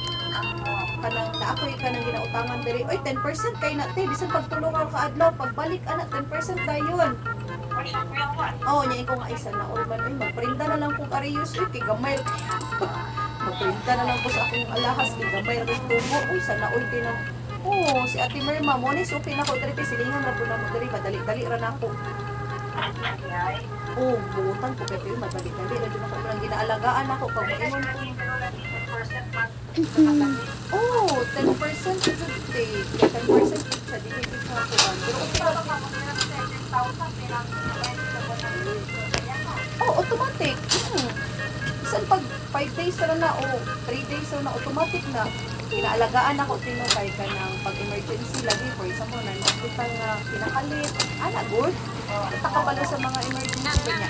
kanang naakoy kanang ginautangan diri oy 10% kay na te bisan pagtulong ka adlaw pagbalik ana 10% dayon. Oh, nya ko nga isa na urban ay magprinta na lang kung ariyos oy kay gamay. Magprinta na lang ko sa akong alahas kay gamay rin tubo oy sana oy tino. Oh, si Ate Merma mo ni okay na ko diri silingan ra pud na mo diri kadali-dali ra na ako. Oh, buutan ko kay pero madali-dali ra jud ako lang ginaalagaan ako pag moingon ko. Oh, 10% jud te. 10% sa dili sa ko. Pero oh, automatic. Bisan pag 5 days na o 3 days na automatic na. Inaalagaan ako tino kay kanang pag emergency lagi for example na hospital nga pinakalit ana good kita ka pala sa mga emergency kanya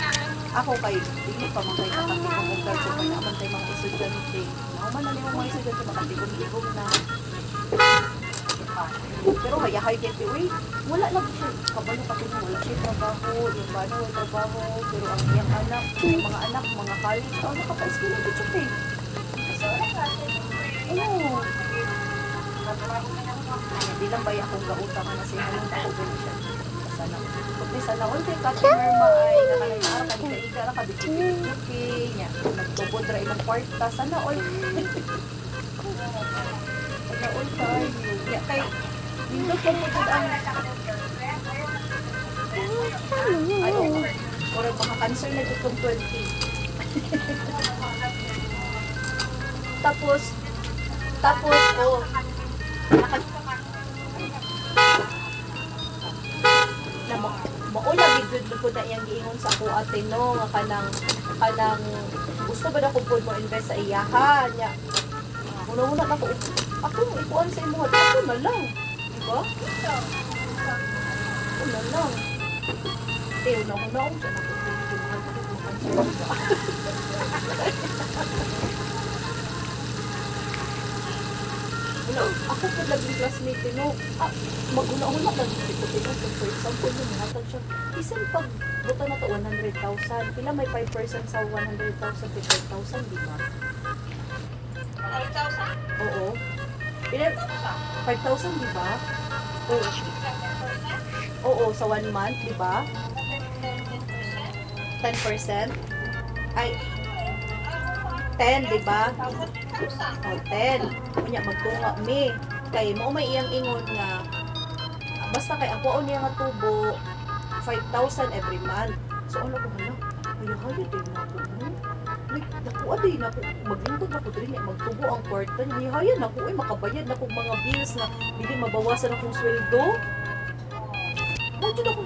ako kay dili pa man kay nakatigong og so kay naman tay mga estudyante mao man nimo mga estudyante makatigong-tigong na pero hayahay kay uy wala lang siya kabalo pa kung wala siya trabaho yung bana wala trabaho pero ang iyang anak yung mga anak mga college nakapa-eskwela dito eh oo. Di lang ba akong gautang na siya nung ako din siya. Sana. Pagka sana all kay customer maay nakalay na ka di ka bigay niya. Nagtubod ra imong kwarta sana all. Sana all tayo. Ya kay nindot ko mo jud ang ayo. Ora mga cancer na jud tong 20. Tapos oh na maula gid ko na iyang giingon sa ako ate no nga kanang gusto ba na ko pud mo invest sa iyahan nya una na ko ako ikuan sa imo ako na lang di ba ako na lang una ako sa ako po laging classmate no maguna-una lang dito for example yung hatag siya isan pag buta na to 100,000 pila may 5% sa 100,000 50,000 di ba? 5,000? Oo pila 5,000 di ba? Oo sa 1 month di ba? 10% ay 10 di ba? Oh, 10. Kunya magtunga mi. Kay mo may iyang ingon nga basta kay ako niya nga tubo 5,000 every month. So ano ko hala? Ay hayo din na ko. Like dako adi na ko maglingkod ako diri magtubo ang kwarta niya. Hayo na ko ay makabayad na ko mga bills na dili mabawasan akong sweldo. Mo jud ako.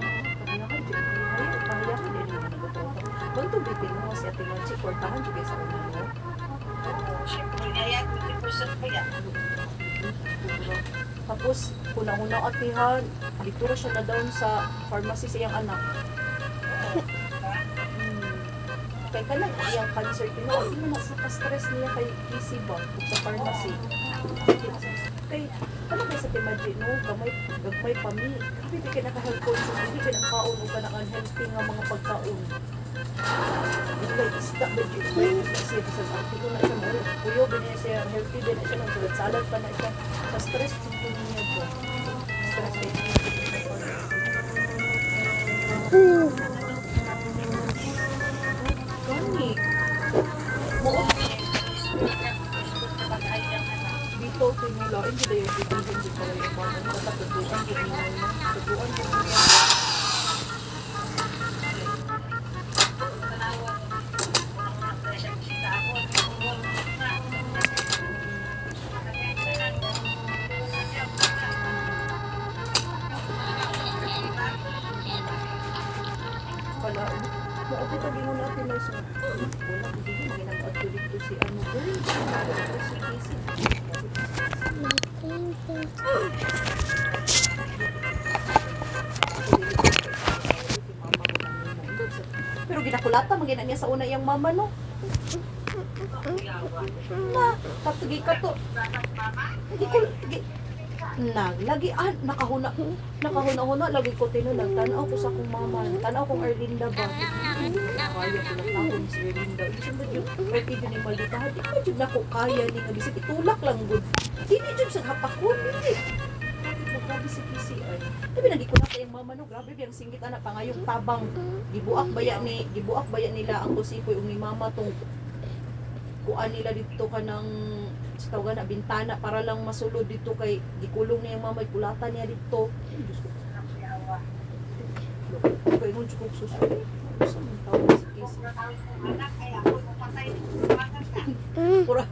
Bantu bitin mo si Ate Nancy kwartahan jud sa una mo. Siyempre, kaya 50% pa yan. Tapos, kuna-una atihan, dito ra siya na down sa pharmacy sa iyang anak. Kay kanang iyang cancer kino, di man sa stress niya kay easy ba ug sa pharmacy. Kay ano kay sa Timadji no, gagmay pa mi. Kasi di ka naka-health conscious, hindi ka nang kaon o ka nang unhealthy nga mga pagkaon. Hindi kay isda ba di ba kasi sa artiko na siya mo. Kuyo ba niya siya healthy din na siya ng salad pa na siya. Sa stress yung niya po. Stress kay Gani. Mo dito tinula hindi dayo bibigyan di pa yung mga natatutuan din mo tutuan din mo pala mo ito tagi mo natin na sa wala hindi ginagawa dito si ano dito si Casey. Pero ginakulata magina niya sa una iyang mama no. Na, katigi ka to. Hindi ko lagi nakahuna lagi ko tinulang tanaw ko sa akong mama, tanaw kong Erlinda ba. Kaya ko lang ako si Erlinda. Isa ba yun? Pwede yun yung maldita. Di ba yun ako kaya ni nga bisip itulak lang good. Hindi yun sa hapakon. Hindi. Grabe si PCI. Sabi nagikulat yung mama no, grabe biyang singgit anak pangayong tabang. Gibuak baya nila ang kusipoy ni mama tong kuan nila dito kanang sa tawagan na bintana para lang masulod dito kay gikulong niya yung mama kulatan niya dito. Ay, Diyos ko. Kaya nung Diyos ko susunod. Sa mga tawag si Casey. Pura,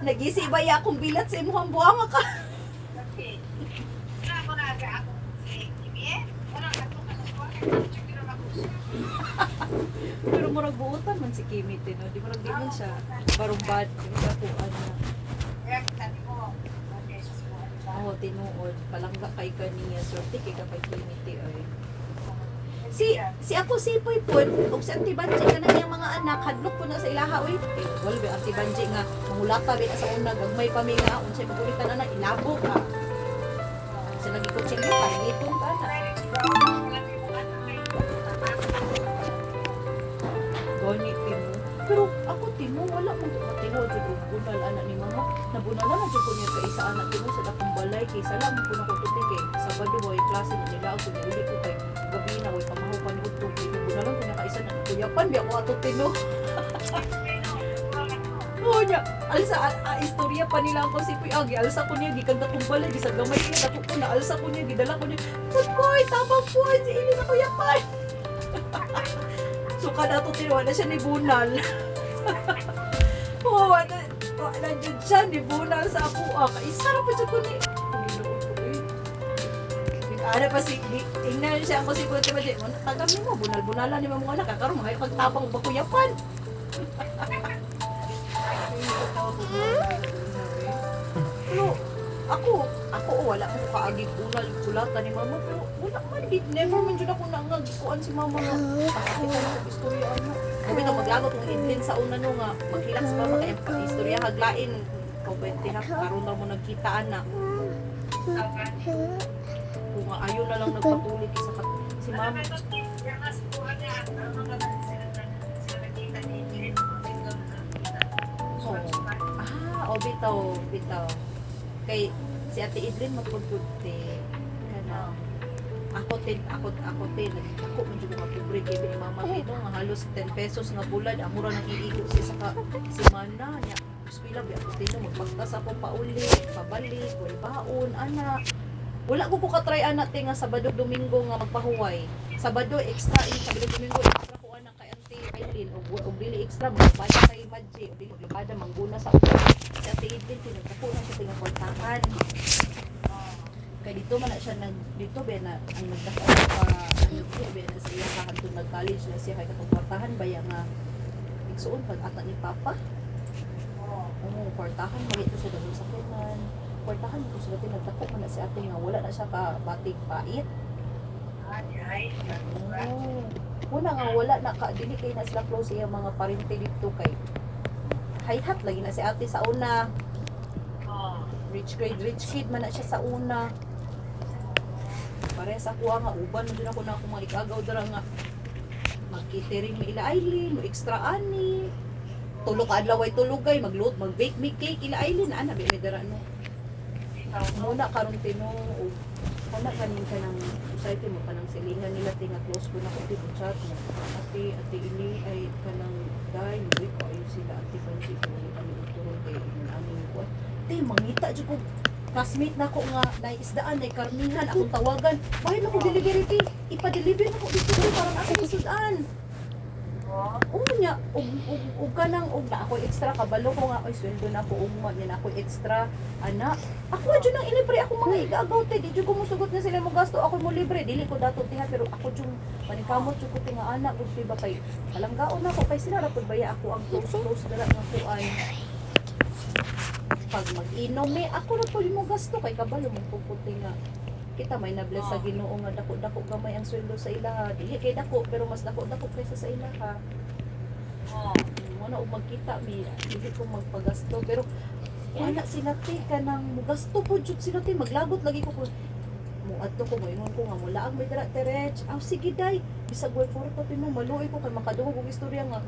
nag-isi ba ya akong bilat sa imuhang buwanga ka? Pero murag buutan man si Kimi no? Di murag di man siya barumbad kung sa kuan na. Oo, tinuod. Palangga kay kaniya. Swerte kay ka kay Kimi ay. Si ako si Poy Pon, og si Auntie Banji ka na niyang mga anak, hadlok po na sa ilaha, oy. Wala ba Auntie Banji nga, mangulata ba na sa una, gagmay pa mi nga, unsay magulitan na ilabo ka. Sa lagi ko check yung pangitong ka na. Gani timo. Pero ako timo, wala mong matinood yung bunal anak ni mama. Nabunalan na dyan po niya kay isa anak timo sa dakong balay, kay salam po na ko tuti kay Sabado boy, klase na nila ako niya, uli ko kay gabi na, way pamahaw pa ni Utong, nabunalan ko niya kaisa na kuyapan, di ako ato tino. Oo niya, alsa, istorya pa nila ako si Puy Agi, alsa ko niya, gikan dakong balay, gisag gamay niya, dako ko na, alsa ko niya, gidala ko niya, Puy, tabang Puy, si Ili na kuyapan. So kada to tino, na siya ni Bunal. Oo, nandiyan siya, ni Bunal sa ako, kaisa na pa siya ko ni. Ada pa si tingnan siya ako si Kuya Timadji. Tagam ni mo, bunal-bunalan ni mo mga anak. Karon may pagtabang bakuyapan. Pero ako wala ko kaagig bunal kulatan ni mama pero wala man never man jud ako nangagkuan si mama nga. Kasi ko istorya ano. Kami to maglagot ng Indin sa una no nga maghilak sa mama kay istorya haglain. O 20 na karon ra mo nagkita ana. Kung ayaw na lang nagpatuloy sa si mama. Bitaw. Kay si Ate Idlin mapugputi kanang ako tin ako man jud mga pobre kay ni mama dito nga halos 10 pesos nga bulad amura nang iigo siya sa si mana nya. Pila bi ako dito magpaktas ako pauli, pabalik, wala baon ana. Wala ko ka-try anak nga Sabado Domingo nga magpahuway. Sabado extra Sabado Domingo extra ko anak kay Auntie Eileen og dili extra magbada kay Madji, og dili magbada mangguna sa ulo. Si Ate Eileen tinagdako na siya tingang kwartahan. Kay dito man na siya dito be na ang nagdako pa be na siya kahantun nag-college na siya kay katong kwartahan baya nga igsuon pag ata ni Papa. Oo, kwartahan magito sa daghang sakyanan. Kwartahan ko sila tinagdako man na si ate nga wala na siya ka batig pait. Oo. Una nga wala na ka dili kay na sila close iyang mga parente dito kay hay-hat lagi na si ate sa una. Rich kid man na siya sa una. Pare sa kuha nga uban man din ako na ako malikagaw dara nga mag-catering mi ila Aileen, extra ani. Tulog adlaw ay tulogay, magluto, mag-bake me cake ila Aileen ana bi mi dara no. Muna karon tinuod. Wala kanin ka ng society mo kanang silingan nila tinga close ko na ko di chat mo. Ate ini ay kanang dai mo ko ayo sila ate pansi ko ni kami uturo kay amin ko. Te mangita jud ko classmate na ko nga naisdaan ay karnihan akong tawagan. Bayad na ko delivery fee. Ipa-deliver na ko dito para asa ni sudan. Nya ug kanang ug na ako extra kabalo ko nga oy sweldo na ko ugma niya na ako extra ana ako jud nang ilibre ako mga igagaw te di jud ko musugot na sila mo gasto ako mo libre dili ko dato tiha pero ako jud panikamot jud ko tinga ana gud ba kay palanggaon na ko kay sila ra pud baya ako ang close dala nga kuan pag mag-inom ako ra pud mo gasto kay kabalo mo puputi nga kita may na-bless sa Ginoo nga dako-dako gamay ang sweldo sa ilaha. Dili kay dako pero mas dako-dako kaysa sa ilaha. Mo na magkita mi dili ko magpagasto pero wala sila ti kanang mugasto po jud sila ti maglagot lagi ko mo adto ko mo ingon ko nga mula ang may dara terech. Sige day bisag way for to mo maluoy ko kay makadungog og istorya nga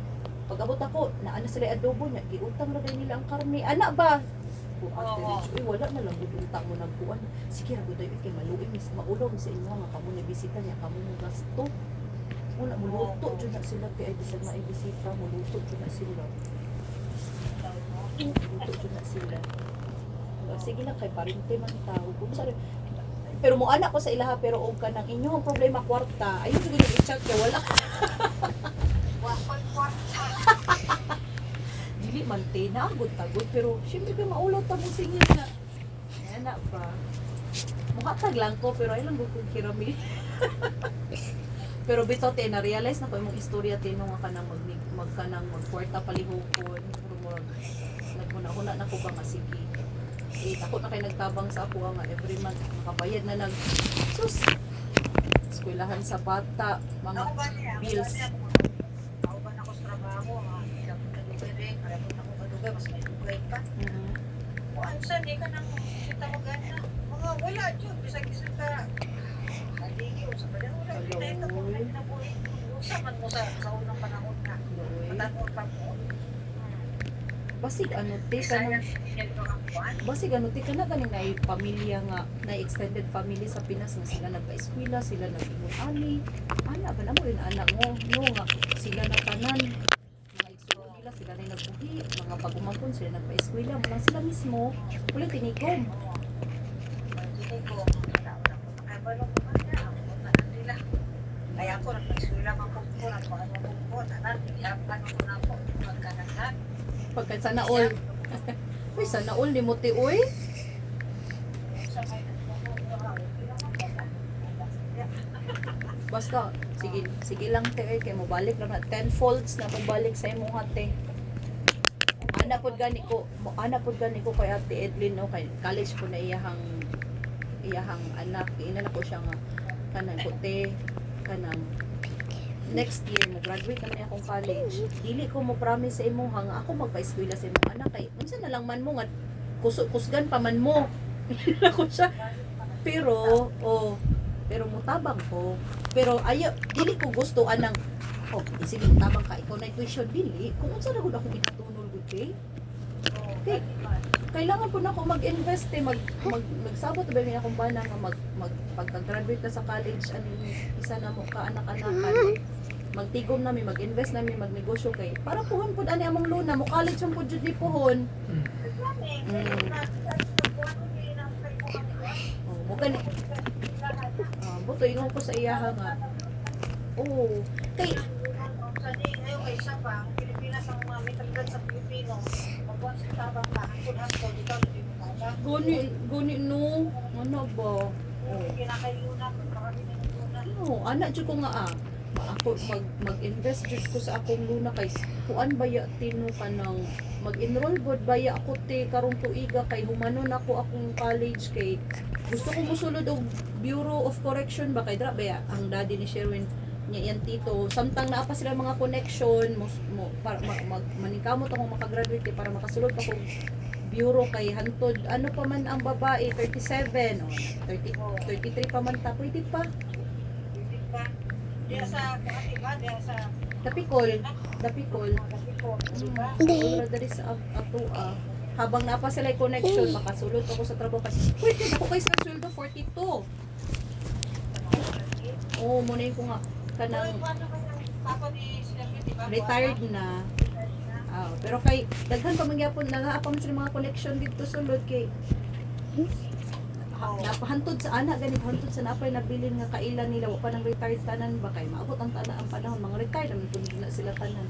pag-abot ako naana sila adobo nya giutang ra nila ang karne. Ana ba? Uy, wala na lang budunta mo nagkuan. Sige ra gud kay maluoy mis maulaw sa inyo nga kamo ni bisita niya kamo mo gasto. Wala mo luto jud na sila kay bisag na bisita mo luto jud na sila. Luto jud na sila. Sige lang kay parente man tao. Kung sa pero mo anak ko sa ilaha pero og kanang inyong problema kwarta. Ayun jud i-chat kay wala. Dili man te na agod-agod pero syempre kay maulaw ta mo singil na. Ana pa. Mukhatag lang ko pero ay lang gud kong kirami. Pero bitaw te na realize na ko imong istorya te no nga kanang magkanang magkwarta palihokon pero murag naguna-una na ko ba nga sige. Ako na kay nagtabang sa ako nga every month makabayad na nag sus eskwelahan sa bata mga bills. Ako ba na ko sa trabaho ha? Mas may dugay pa. O ansa di ka nang kita mo gana. Mga wala jud bisag-bisag ka. Haligi o sa badan wala kita ito kung na po. Usa man mo sa unang panahon na. Matanon pa mo. Basig ano te kanang basig ano te kana ganing na pamilya nga na extended family sa Pinas nga sila nagpa-eskwela sila nag-ingon ani ana ba namo rin anak mo no nga sila na tanan sila na nagbuhi, mga pag-umangkon sila nagpa-eskwela, mula sila mismo, ulit tinigom. Kaya ako, nag-eskwela mga po, Pagka sana all. Uy, sana all, di mo ti, uy. Basta, sige lang te, kay mo balik lang na 10 folds na pagbalik sa imong hate. Ana pud gani ko kay Ate Edlin no kay college ko na iyahang anak, ina na ko siya nga kanang puti kanang next year mo graduate na akong college. Dili ko mo promise sa imo nga ako magpa-eskwela sa imong anak kay unsa na lang man mo nga kusgan pa man mo. Ina ko siya. Pero mutabang ko. Pero ayo dili ko gusto anang sige mutabang ka ikaw na tuition dili. Kung unsa na gud ako gitutunol gud kay. Kailangan po na ako mag-invest magsabot ba mi akong bana nga pagka-graduate na sa college ani isa na mo ka anak-anakan. Magtigom nami, mag-invest nami, magnegosyo kay para puhon pud ani among loan na mo college ang pud jud di puhon. Mo gani buto ingon ko sa iyaha nga. Kay kay isa pa, ang Pilipinas ang mga mentalidad sa Pilipino. Magbuwan sa tabang ka, ang kunhas ko, dito hindi mo tabang. Guni no, ano ba? Kinakailunan, marami na lunan. Anak jud ko nga ako mag-invest jud ko sa akong luna kay kuan baya tino kanang mag-enroll bod baya ako te karong tuiga kay humanon ako akong college kay gusto ko mosulod og Bureau of Correction ba kay dra baya ang daddy ni Sherwin Nya yan tito, samtang naa pa sila mga connection para maningkamot akong makagraduate para makasulod pa kung bureau kay hantod ano pa man ang babae 37 o 33 pa man ta pwede pa Hindi pa. Diya sa, diba? Diya sa, dapikol kasi ko, diba? wala dali sa ato habang napa sila connection makasulod ako sa trabaho kasi pwede ako kay sa sweldo 42 oh muna yung ko nga kanang Papa ni Sinabi, diba? retired na. Pero kay daghan pa man gyapon nagaapa man sila mga connection dito sulod kay napahantod sa ana ganit hantod sa napay nabilin nga kailan nila wa pa nang retired tanan ba kay maabot ang tanan ang panahon mga retired naman kun na sila tanan.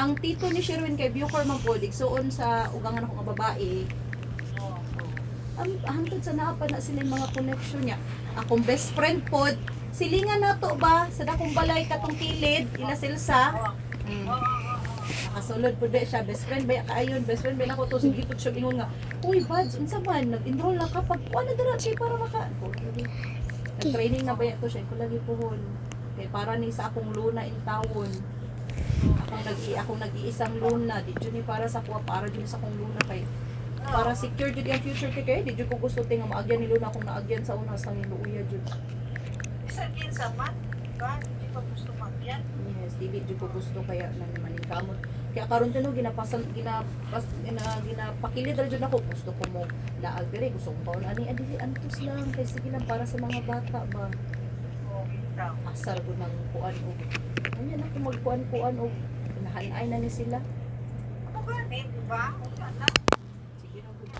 Ang tito ni Sherwin kay Bucor man pod igsuon sa ugangan ako nga babae. Ang hantod sa naa pa na sila yung mga connection niya. Akong best friend pod silingan nato ba sa dakong balay katong kilid ila silsa. Nakasulod po di siya, best friend ba kaayon, best friend ba nako to sige pud siya ingon nga, uy buds, unsa man nag-enroll na ka pag ano dira siya para maka. Nag-training na ba to siya, ko lagi puhon. Kay para ni sa akong luna in tawon. Akong nag-iisang luna, di jud ni para sa kuha, para jud sa akong luna kay para secure jud ang future kay di jud ko gusto tinga maagyan ni luna akong naagyan sa una sa niluya jud. Isa din sa man, diba? Hindi pa gusto magyan. Yes, dili jud ko gusto kaya nang maningkamot. Kaya karon tino ginapakilid ra jud ako gusto ko mo daag diri gusto ko paon ani adili antos lang kay sige lang para sa mga bata ba. Ikaw. Asar ko nang kuan og. Anya na ko magkuan-kuan og nahanay na ni sila. Ako ganit, diba? Wala na. Sige na gud.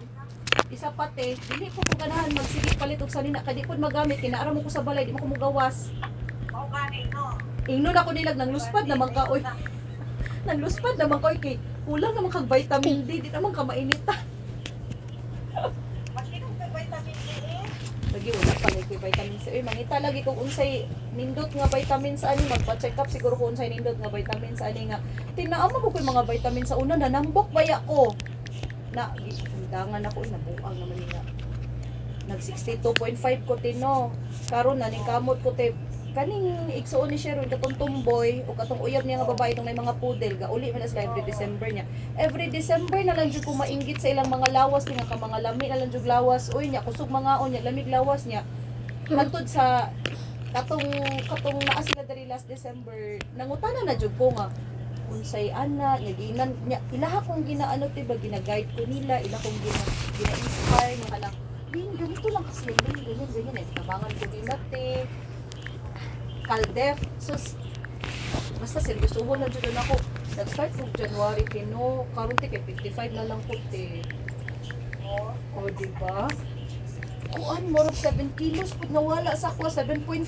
Isa pati, dili ko ganahan magsige palit og sanina kay di ko magamit kinaara mo ko sa balay di mo ko mugawas. Ako ganit, no? Ingnon ako nilag nang luspad naman ka oy. Nang luspad naman ka oy kay kulang naman kag vitamin D di naman ka mainita. Masinong may vitamin D eh? Lagi wala pa lagi vitamin C. Uy, mangita lagi kung unsay nindot nga vitamin sa ani magpa-check up siguro kung unsay nindot nga vitamin sa ani nga. Tinaama ko yung mga vitamin sa una nanambok baya ko. Na undangan ako nabuang naman niya. Nag 62.5 ko tino. Karon na ning kamot ko te kaning igsuon ni Sharon katong tumboy o katong uyab niya nga babae itong may mga pudel ga uli man sila every December niya. Every December na lang jud ko mainggit sa ilang mga lawas nga ka mga lami na lang jud lawas. Uy nya kusog mga onya lamig lawas niya. Hantod sa katong naa sila diri last December nangutana na jud ko nga unsay ana nya ginan nya ilaha kong ginaano ti ba gina-guide ko nila ila kong gina-inspire nga lang din ganito lang kasi ganyan tabangan ko din nate Caldef. So, basta seryosohon na dyan ako. Nag-start kong January kino. Karon ti kay 55 na lang ko te. O, diba? Kuan, more of 7 kilos. Pag nawala sa ako, 7.5.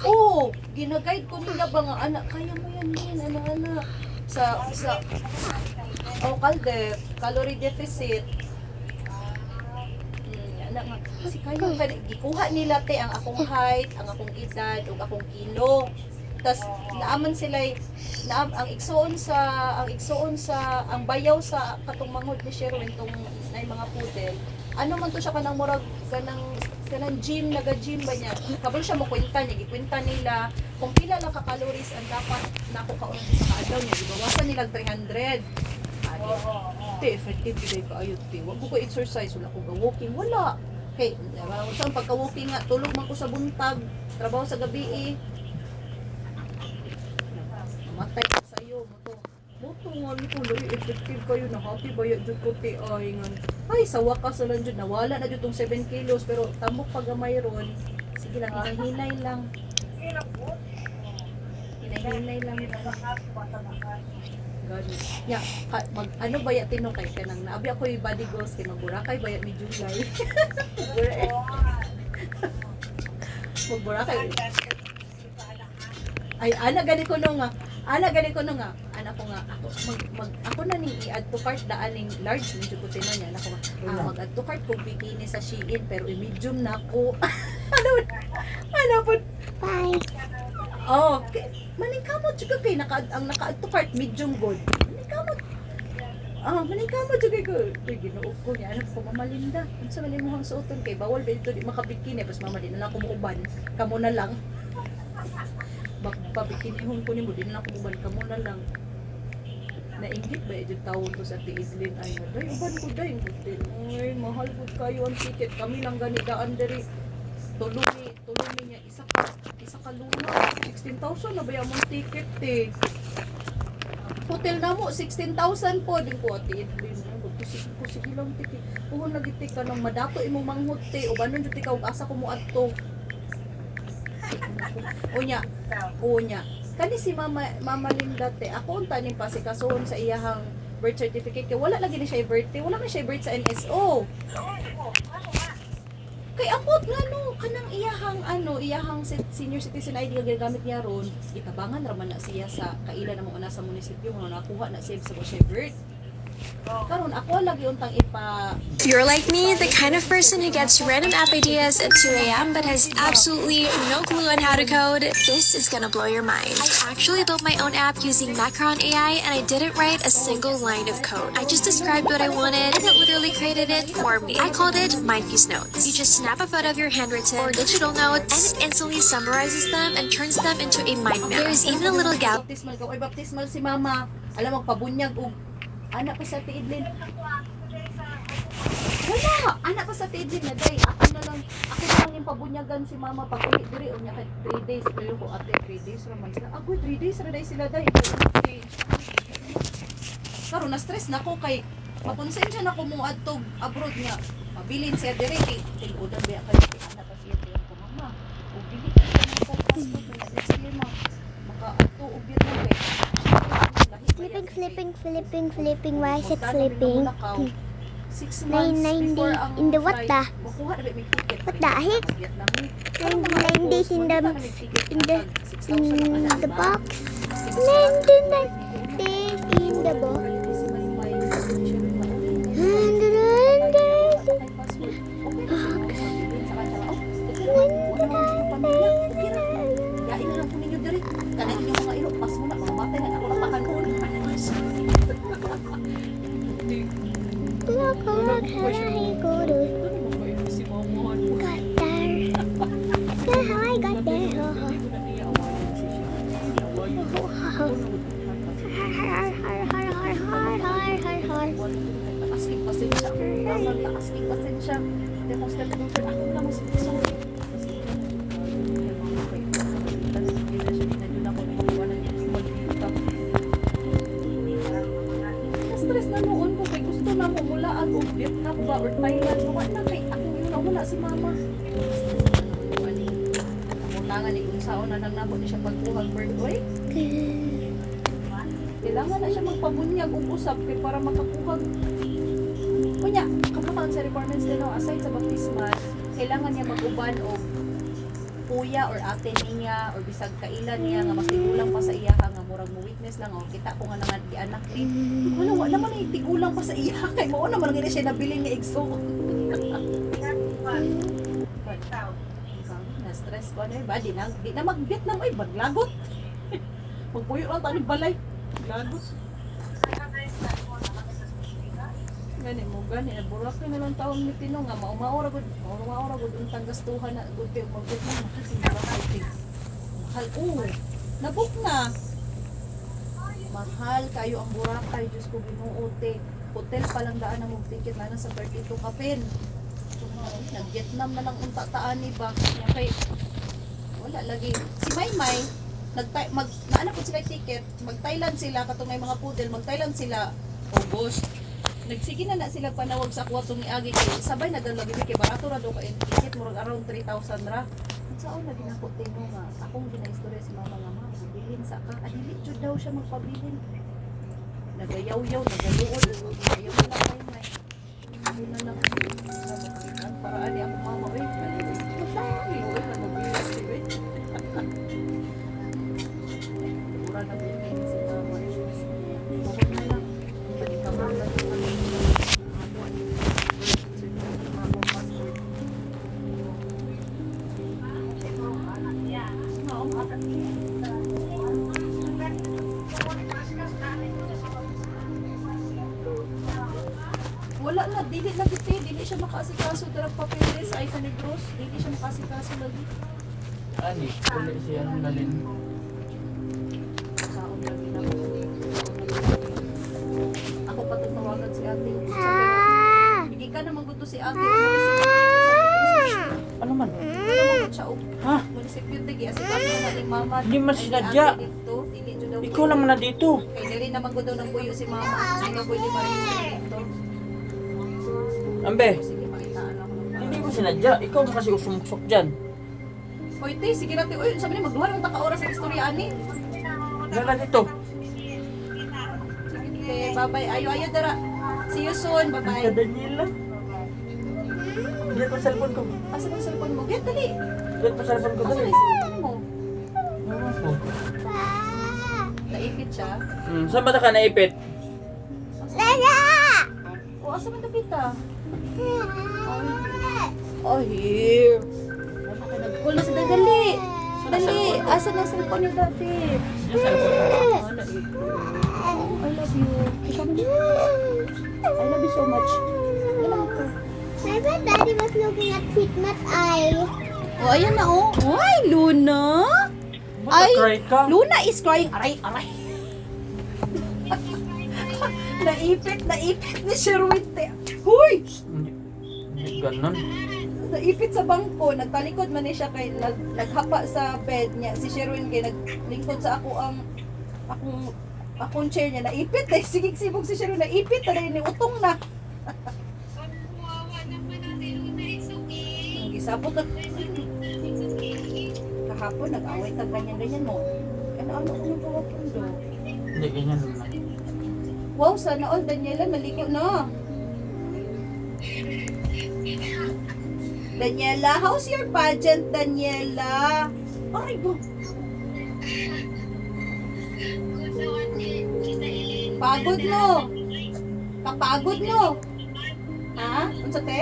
Oo, ginaguide ko nila ba nga, anak, kaya mo yan, anak. Caldef, calorie deficit. Kasi kaya gikuha nila te ang akong height, ang akong edad, ug akong kilo. Tas naaman sila ang bayaw sa katong manghod ni Sherwin tong nay mga pudel. Ano man to siya kanang murag kanang gym naga-gym ba niya. Kabalo siya mo kwenta niya, gikwenta nila kung pila lang ka calories ang dapat nako kaunon sa kaadlaw niya. Gibawasan nila 300. Te, effective gid kaayo te. Wa ko exercise, wala ko walking, wala. Okay, saan pagka-walking nga, tulog man ko sa buntag, trabaho sa gabi matay ka sa'yo, moto nga nito, very effective kayo, na happy ba yun dyan ko te, ay, sa wakas na lang dyan, nawala na dyan tong 7 kilos, pero tambok pag mayroon, sige lang, hinay lang. Hinay lang. Gani. Ya, ano ba ya tinong kay kanang naabi ako yung body goals kay Boracay ba ya ni July. Boracay. Ay ana gani ko no nga. Ana ko nga ako na ning i-add to cart daan ning large medyo ko tinan niya nako mag-add to cart kung bikini sa Shein pero i-medium na ako. Ano po? Bye. Oh, maningkamot juga kay ang naka-add to cart medium gold. Maningkamot. maning kamo jud ko. Uy, Ginoo ko ni anak ko mamalinda. Unsa man imong suoton kay bawal ba ito di makabikini bas mama di na ako muuban. Kamo na lang. Pabikinihon ko nimo di na ako muuban kamo na lang. Nainggit ba yung tawon ko sa tiidlin ay day uban ko day hotel. Ay mahal pud kayo ang ticket kami lang ganidaan diri. Tulungi niya isa ka luna 16,000 na ba yung ticket eh. Hotel na mo 16,000 po din ko ati idlin ko sige lang ticket. Kuhon lagi ka nang madato imong manghote o banon jud ikaw asa ko mo adto. Unya. Kani si Mama Linda te, ako unta ning pasikasuhon sa iyahang birth certificate kay wala lagi ni siya birthday, wala man siya birth sa NSO. Kay abot nga no kanang iyahang senior citizen ID nga ginagamit niya ron, itabangan ra man na siya sa kaila namong ana sa munisipyo mo nakuha na siya sa siya birth. Karon ako lagi untang ipa. You're like me, the kind of person who gets random app ideas at 2 a.m. but has absolutely no clue on how to code. This is gonna blow your mind. I actually built my own app using Macron AI and I didn't write a single line of code. I just described what I wanted and it literally created it for me. I called it Mindfuse Notes. You just snap a photo of your handwritten or digital notes and it instantly summarizes them and turns them into a mind map. There's even a little gal. Baptismal ka, baptismal si mama. Alam mo pabunyag og anak pa sa tiidlin. Wala, anak pa sa tiidlin na day. Ako na lang yung pabunyagan si mama pag ulit diri unya kay 3 days pero ko ate 3 days ra man sila. Agoy 3 days ra day sila day. Karon na stress na ko kay maponsensya na ko mo adto abroad niya. Mabilin siya diri kay tinudan ba kay anak pa siya tiyo ko mama. O dili ka sa passport na next year ma. Maka adto og Vietnam kay Flipping. Why is it flipping? 6 months 9 before days ang in the what flight, the? makuha na ba may ticket? What the heck? 9 days in the box. 9 days in the box. Yain na lang po ninyo diri. Kanang inyong mga ilo, pas mo na, mamatay na ako napakanon. Look, how I go to Si Momohan mo. got there. That's how I got there. Taasking pasensya. Tamang taasking pasensya. Demonstrate ko ako na mas gusto. Stress na noon ko kay gusto na mo mula ako Vietnam ba or Thailand mo na kay ako yung wala si mama. Kamutangan ni kung saan na nang nabo ni siya pagkuhang birthday. Kailangan na siya magpabunyag og usap kay para makakuha. Kunya, kamutan sa requirements din aside sa baptismal, kailangan niya mag-uban og kuya or ate niya or bisag kailan niya nga mas tigulang pa sa iya nga murag mo witness lang o kita ko nga naman di anak din. Wala man ay tigulang pa sa iya kay mao na man lang siya nabili ni Exo. Na stress ko na ba di na mag-Vietnam ay baglagot. Magpuyo lang tani balay. Lagot. Gani mo gani burak na lang taon ni Tino nga maura gud untang gastuhan na gud kay mag-Vietnam kasi mahal nabuk na mahal kayo ang Boracay Diyos ko Ginoo te hotel pa lang daan na mong ticket na sa 32 kapin nag-Vietnam na lang unta taani ba okay wala lagi si Maymay naana po sila ticket mag-Thailand sila katong may mga poodle mag-Thailand sila August nagsige na sila panawag sa kwartong iagi kay sabay na daw lagi kay barato ra daw kay ticket murag around 3,000 ra saan na ginako tingo nga akong ginaistorya si mama nga ma bilhin sa ka adili jud daw siya magpabilin nagayaw-yaw nagaluod ayaw na lang may hindi na lang ang paraan ni ako mama wait pura na bilhin si mama bukod na lang balik ka mo lang wala na, dili na giti, dili siya makaasikaso darag papeles ay sa Negros, dili siya makaasikaso lagi. Ani, ulit siya ang nalin. Saon lagi na ako. Ako pa tawagan si ate. Hindi ka naman gusto si ate. Ano man? Ano naman siya o Ha? munisipyo tigi asikaso na naling mama. Hindi man sinadya. Ikaw lang man na dito. Kaya dili naman ko daw ng buyo si mama. Hindi nga pwede marinig dito. Ambe, Sige, makitaan ako ng hindi mo sinadya. Ikaw mo kasi usumuksok dyan. Hoy, te, sige natin. Uy, sabi niya, magduha ng taka-oras sa istorya, ani. Gala dito. Sige, te, bye-bye. Ayo, dara. See you soon. Ka Bye-bye. Daniela. Diyan pa cellphone ko. Asa ng cellphone mo? Get, dali. Diyan pa cellphone ko. Asa Dali. na yung cellphone mo? Ewan ko. Naipit siya. Saan ba ka naipit? O, asa man napita? Oh, here. Wala ka nag-call na si Dali. Dali, asa ng cellphone niyo dati? Diyan cellphone ko. Ah, naipit. I love you. Ikaw mo. I love you so much. Yan lang ito. I bet Daddy was looking at Fitmat Eye. Oh, ayan na oh. Ay, Luna. Mata-cry ka. Luna is crying. Aray, aray. naipit ni Sherwin. Huy! Hindi ganun. Naipit sa bangko. Nagtalikod man niya siya kay naghapa sa bed niya. Si Sherwin kay naglingkod sa ako akong chair niya. Naipit eh. Sigig-sibog si Sherwin. Naipit na rin. Utong na. Ang gisabot na. Kahapon nag-away tag ganyan-ganyan mo. Ano ko nang kahapon do? Hindi ganyan naman. Wow, sana all Daniela maligo na. Daniela, how's your pageant, Daniela? Aray ba? Pagod no? Kapagod no? Ha? Unsa te?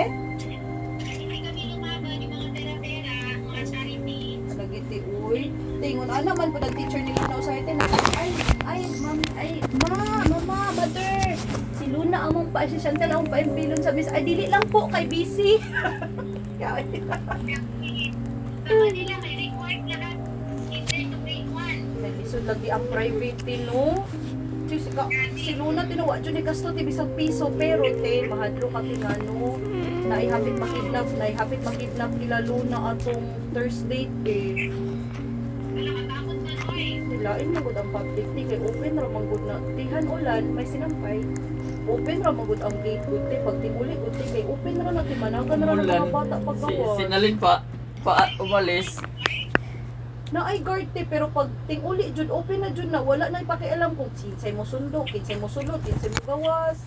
Nagiti uy. Tingon naman po nag-teacher ni Luna sa ite na. Mama, mother. Si Luna among pa si Chantel among pa impilon sa bis. Ay dili lang po kay busy. Nag-isod lagi ang private no. Si Luna tinawa dyan ni gasto ti bisang piso pero te mahadlo ka tingano. Naihapit makidnap kila Luna atong Thursday eh. Nilain magud ang public ni kay open ra magud na tihan ulan may sinampay. Open ra magud ang gate gud te pag tinguli gud te kay open ra na timanagan ra ng mga bata pagkawa. Sinalin pa umalis. Na ay guard te pero pag tinguli jud open na jud na wala na ipakialam kung kinsay mo sundo, kinsay mo sulod, kinsay mo gawas.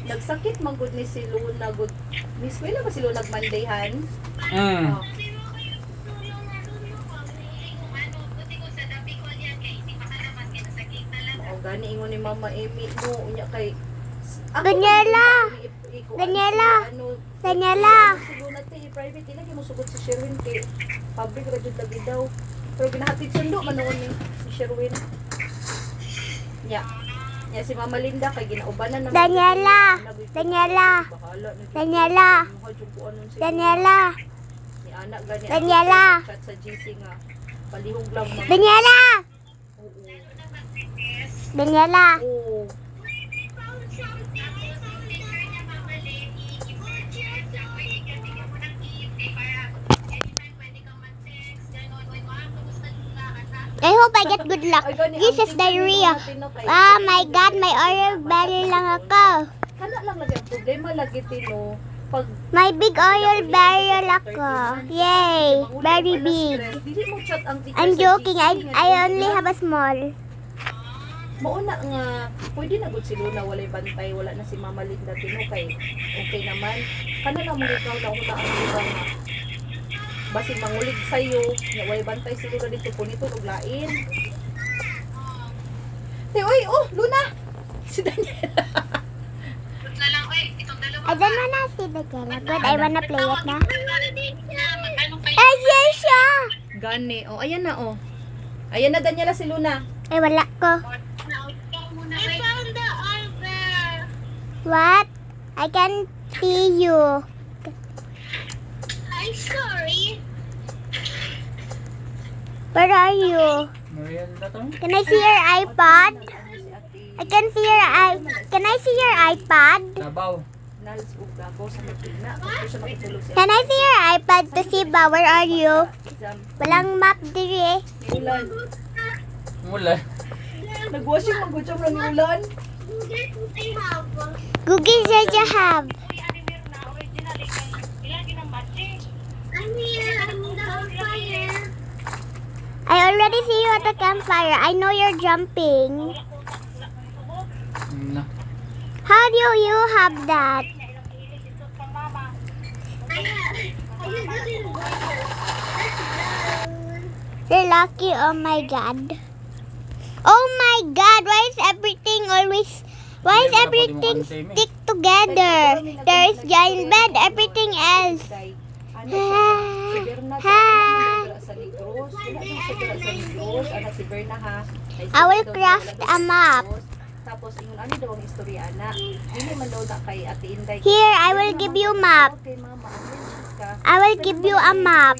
Nagsakit man gud ni si Luna gud. Miss ko ba si Luna nagmandayhan? Oh. O gani ingon ni Mama Amy no unya kay Daniela! Daniela! Daniela! Si Luna te private ila kay mo sugod si Sherwin kay public ra jud lagi daw. Pero ginahatid sundo man noon ni Sherwin. Ya si Mama Linda kay ginaubanan na Daniela! Daniela! Daniela! Daniela! Ni anak gani. Daniela! Chat sa GC nga. Palihog lang mga. Daniela! Oo. Daniela! Oo. I hope I get good luck. This is diarrhea. Oh my God, my oil belly lang ako. Kana lang lagi ang problema lagi tino. Pag My big oil barrel ako. Yay! Very big. dili mo chat ang teacher I'm sa joking. GC nga I only have a small. mauna nga pwede na gud si Luna walay bantay wala na si Mama Linda tino kay okay naman kana lang mo ikaw daw ko ang iba nga basi mangulig sayo nga walay bantay si Luna dito punito ug lain te oy oh Luna si Daniela I don't wanna see the Daniela. Good, I wanna play it na. Ay, yes siya! gani oh ayan na oh Ayan na, Daniela, si Luna. Ay, wala ko. I found the arbor. What? I can see you. I'm sorry. Where are you? Merienda to? Can I see your iPad? I can see your Can I see your iPad? Sabaw. Nals ug gago sa magtina. Tapos siya makitulog siya. Can I see your iPad to see ba? Where are you? Exam. Walang map diri. Ulan. Mula. Nag-washing mag-gutsam lang ni Ulan. Guess what I have? Google says you have. Uy, animer na original. Ilagi ng magic. I'm here. I'm in the fire. I already see you at the campfire. I know you're jumping. Na. How do you have that? You're lucky. Oh my god. Oh my god. Why is everything stick together? There is giant bed. Everything else. Ano siya? Si Berna daw sa Negros. Wala din siya dira sa Negros. Ana si Berna ha. Ay, I will daw craft wala a sa map. Negros. Tapos ingon ano daw ang istorya ana. Dili man daw na kay Ate Inday. Here, I will give you map. Okay, mama. Ano ka? I will give you a map.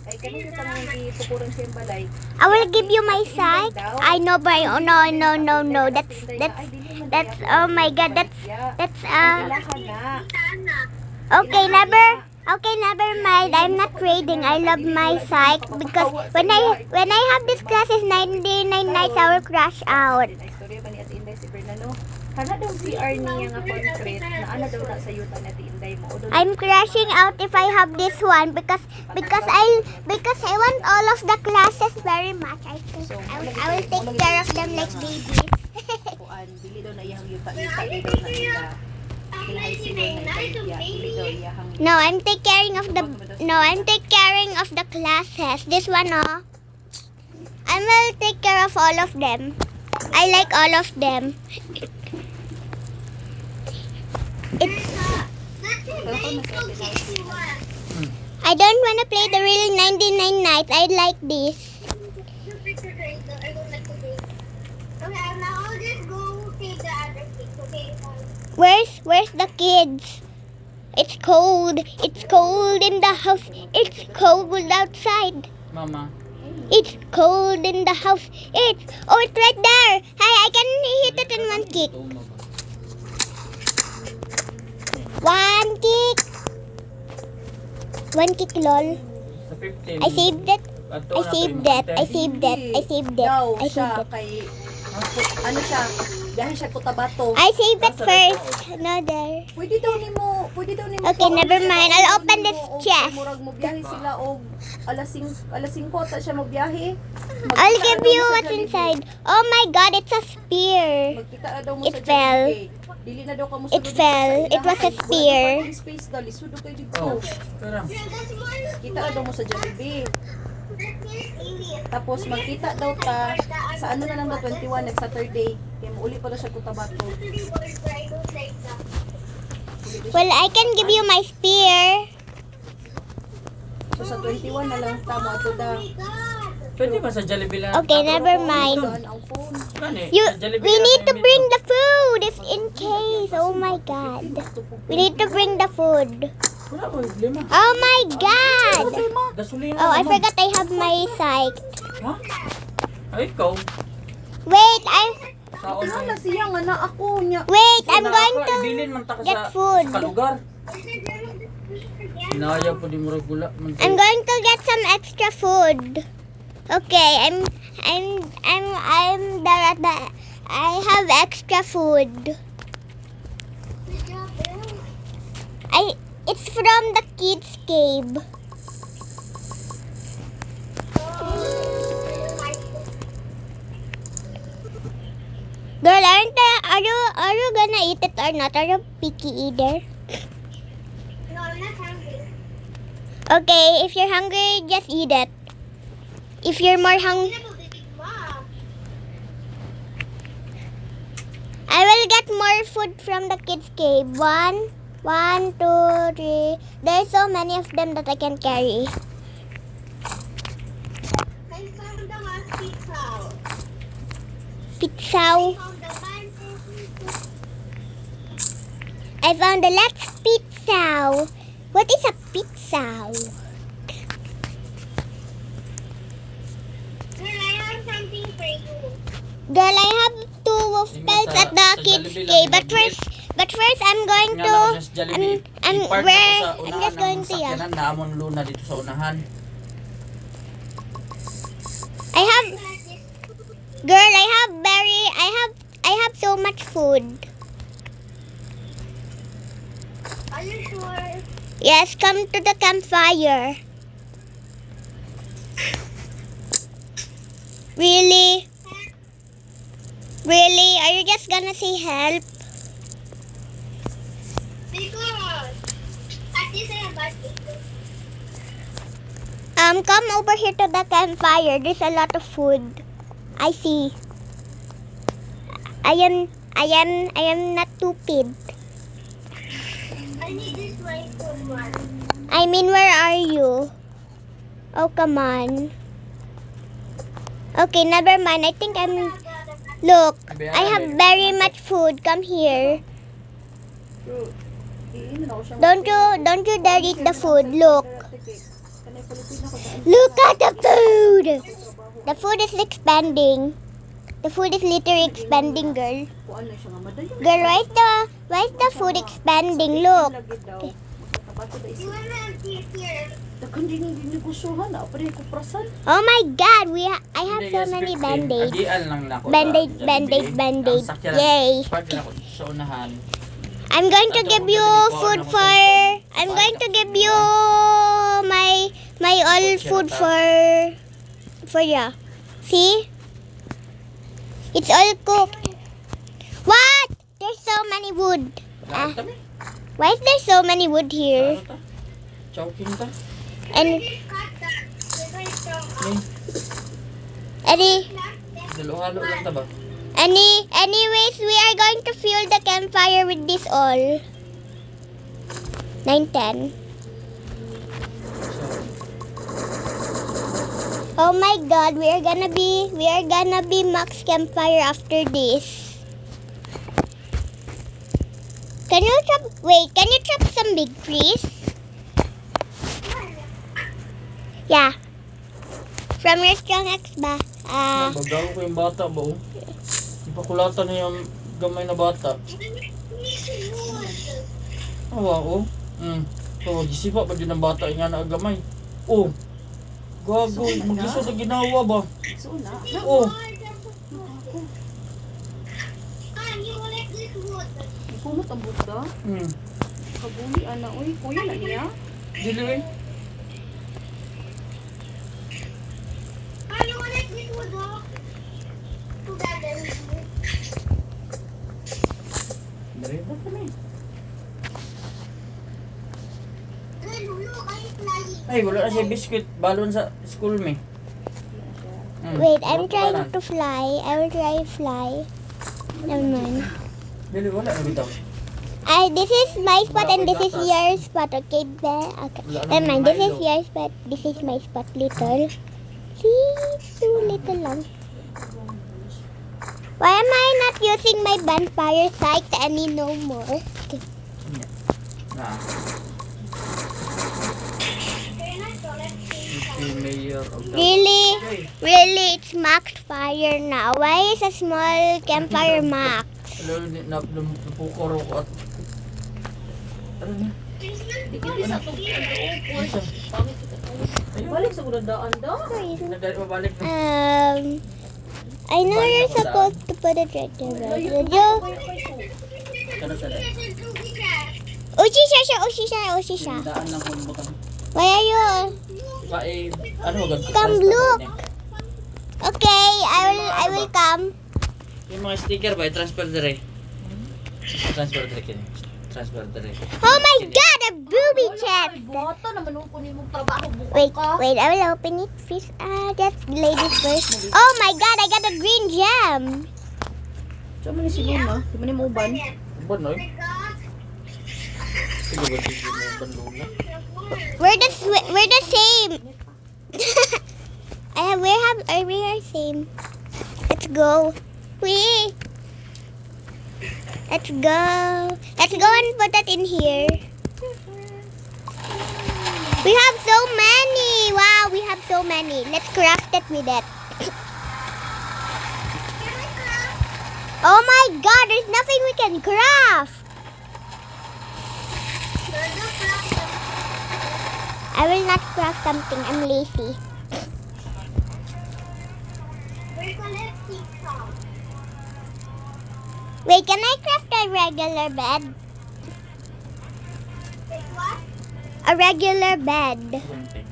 Ay kanino ka nang ipukuran siya balay. I will give you my side. I know, but oh, no. That's oh my god. That's Kailangan na. okay. Never mind. I'm not trading. I love my psych because when I have this classes 99 nights I will crash out. Ay istorya ba ni Ate Inday si Bernano? Kana daw si niya nga concrete na ana daw na sa yuta ni Ate Inday mo. Odo I'm crashing out if I have this one because I want all of the classes very much. I will take care of them like babies. kuan dili daw na iyang yuta dili daw na nila. Kailangan sila na iya dili daw iyang I'm take caring of the classes. This one, oh. I will take care of all of them. I like all of them. I don't want to play the real 99 nights. I like this. Where's the kids? It's cold. It's cold in the house. It's cold outside. Mama. It's cold in the house. It's right there. Hi, I can hit it in one kick. One kick. One kick, lol. Sa 15. I saved it. Ato I na saved kay it. I saved it. I saved it. daw I siya saved it. kay ano siya dahil siya Cotabato. I saved it first. No, there. Pwede daw nimo Okay, never mind. I'll open this chest. Murag mo biyahe sila og alas 5 ta siya mo biyahe. I'll give you what's inside. Oh my god, it's a spear. Magkita na daw mo It sa fell. Jollibee. Dili na daw ka mo It fell. It was a spear. Space dali sudo kay dito. Oh. Pero. Kita na daw mo sa Jollibee. Tapos magkita daw ta sa ano na lang daw 21 next Saturday. Kaya uli pa daw siya Cotabato. Well, I can give you my spear. So sa 21 na lang ta mo ato da. Pwede ba sa Jollibee lang? Okay, never mind. Ang phone. Gani, You, sa Jollibee we lang need to tayo bring dito. the food if in case. Oh my god. We need to bring the food. Wala ko, 5. Oh my god. Gasolina. Oh, I naman. forgot I have my psych. Ha? Ay, ikaw. Wait, Saon Ano na mo. siya nga na ako niya. wait, I'm going to Ibilin man ta ka get sa food. sa kalugar. Inayaw po di mo regular. I'm going to get some extra food. Okay, I'm there at the I have extra food. It's from the kids cave. Girl, are you gonna eat it or not? Are you picky eater? No, I'm not hungry. Okay, if you're hungry, just eat it. If you're more hungry, Mom. I will get more food from the kids cave. 1, 2, 3. There's so many of them that I can carry. I found the Pizza. I found the last pizza. What is a pizza? Girl, I have 2 wolf pelts at the kids' game. But first, I'm going to. I'm just going to yeah. Naamon Luna dito sa unahan. Girl, I have so much food. Are you sure? Yes, come to the campfire. Really? Really? Are you just gonna say help? Because at least I have bad Come over here to the campfire. There's a lot of food. I see. I am not stupid. I need this white one. I mean, where are you? Oh, come on. Okay, never mind. I think I'm... Look, I have very much food. Come here. Don't you dare eat the food. Look. Look at the food. The food is expanding. The food is literally expanding, girl. Girl, why is the food expanding? Look. You wanna empty it here? Oh my God, I have so many band-aids. Band-aid. Yay. Sa unahan. I'm going to give you food for... I'm going to give you my all food for ya. See? It's all cooked. What? There's so many wood. Lahat kami. Why is there so many wood here? Ano ta? Chowking ta? And Cut that. We're going to any Halo-halo lang ta ba? anyways, we are going to fuel the campfire with this all. 9:10. Oh my God, we are gonna be max campfire after this. Can you chop some big trees? Yeah. From your strong axe ba? Nabagaw ko yung bata ba oh? Ipakulatan na yung gamay na bata. Awa oh. Oh, gisipa pa din ang bata nga na gamay. Oh. Gago, maglisod na ginawa ba? Oh. Kumot ang buta. Kabuli, ana. Uy, kuya na niya. Dili eh. Merenda kami. Ay, wala na siya biscuit. Balon sa school me. Wait, I'm trying to fly. I will try fly. Never mind. Dili, wala na bitaw. This is my spot and this is your spot. Okay, okay. Never mind. This is your spot. This is my spot. Little. See, too little lang. Why am I not using my bonfire site any no more? Okay. Nah. Mayor of the... Really, it's maxed fire now. Why is a small campfire max? Hello, napukoro ko at... Ano niya? Dikit sa tubig. Balik sa gudadaan daw. Nagdali mabalik na. I know you're supposed to put it right there. Kano sa dahil? Ushi siya. Daan lang kung butang. Why are you? Ano agad? Come look. Okay, I will come. Yung mga sticker ba, transfer dire. Transfer dire kini. Transfer dire. Oh my God, a booby trap. Bota naman nung kunin mong trabaho buka ka. Wait, I will open it first. Just ladies first. Oh my God, I got a green gem. Saan mo ni si Luna? Di mo ni mo uban? Ba noy? Sige ba sige mo banluna? We're the same. we are same. Let's go. Wee. Let's go. Let's go and put that in here. We have so many. Wow, we have so many. Let's craft it with it. Oh my god, there's nothing we can craft. I will not craft something. I'm lazy. Wait, can I craft a regular bed? A regular bed. Gunting.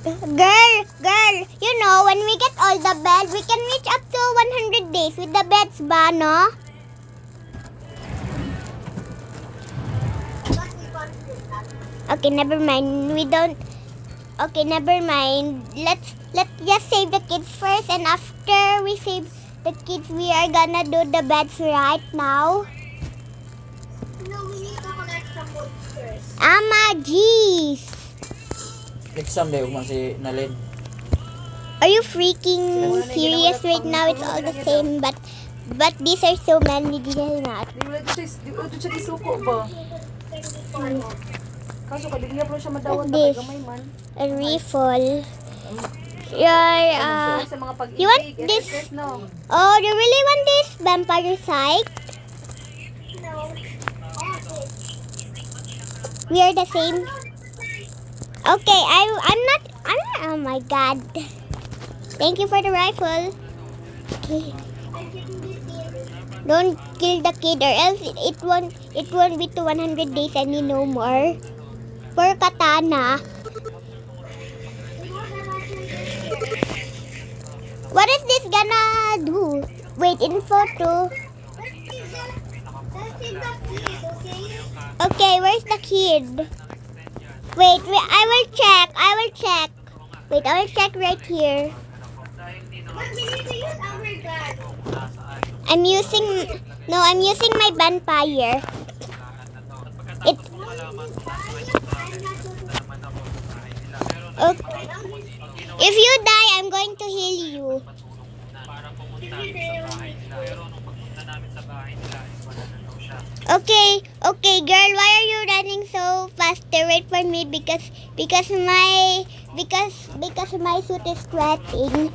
Girl, you know, when we get all the beds, we can reach up to 100 days with the beds ba, no? Okay, never mind. We don't... Okay, never mind. Let's just save the kids first, and after we save the kids, we are gonna do the beds right now. No, we need to collect some wood first. Ama, jeez. Exam day ugma si Nalin. Are you freaking serious right now? It's all the same, but these are so many. These are not. Di wala dito siya isuko ba? Kaso kaligya po siya madawan na This. gamay man. A refill. Your Sa mga pag-ibig. you want this? No. Oh, you really want this vampire site? We are the same. Okay, I'm not. Oh my god. Thank you for the rifle. Okay. Don't kill the kid, or else it won't be to 100 days any no more. For katana. What is this gonna do? Wait, in photo. Okay, where's the kid? Wait, I will check. Wait, I will check right here. But we need to use our gun. I'm using my vampire. It. Okay. If you die, I'm going to heal you. Okay, girl, why are you running so fast? Wait for me because my suit is sweating.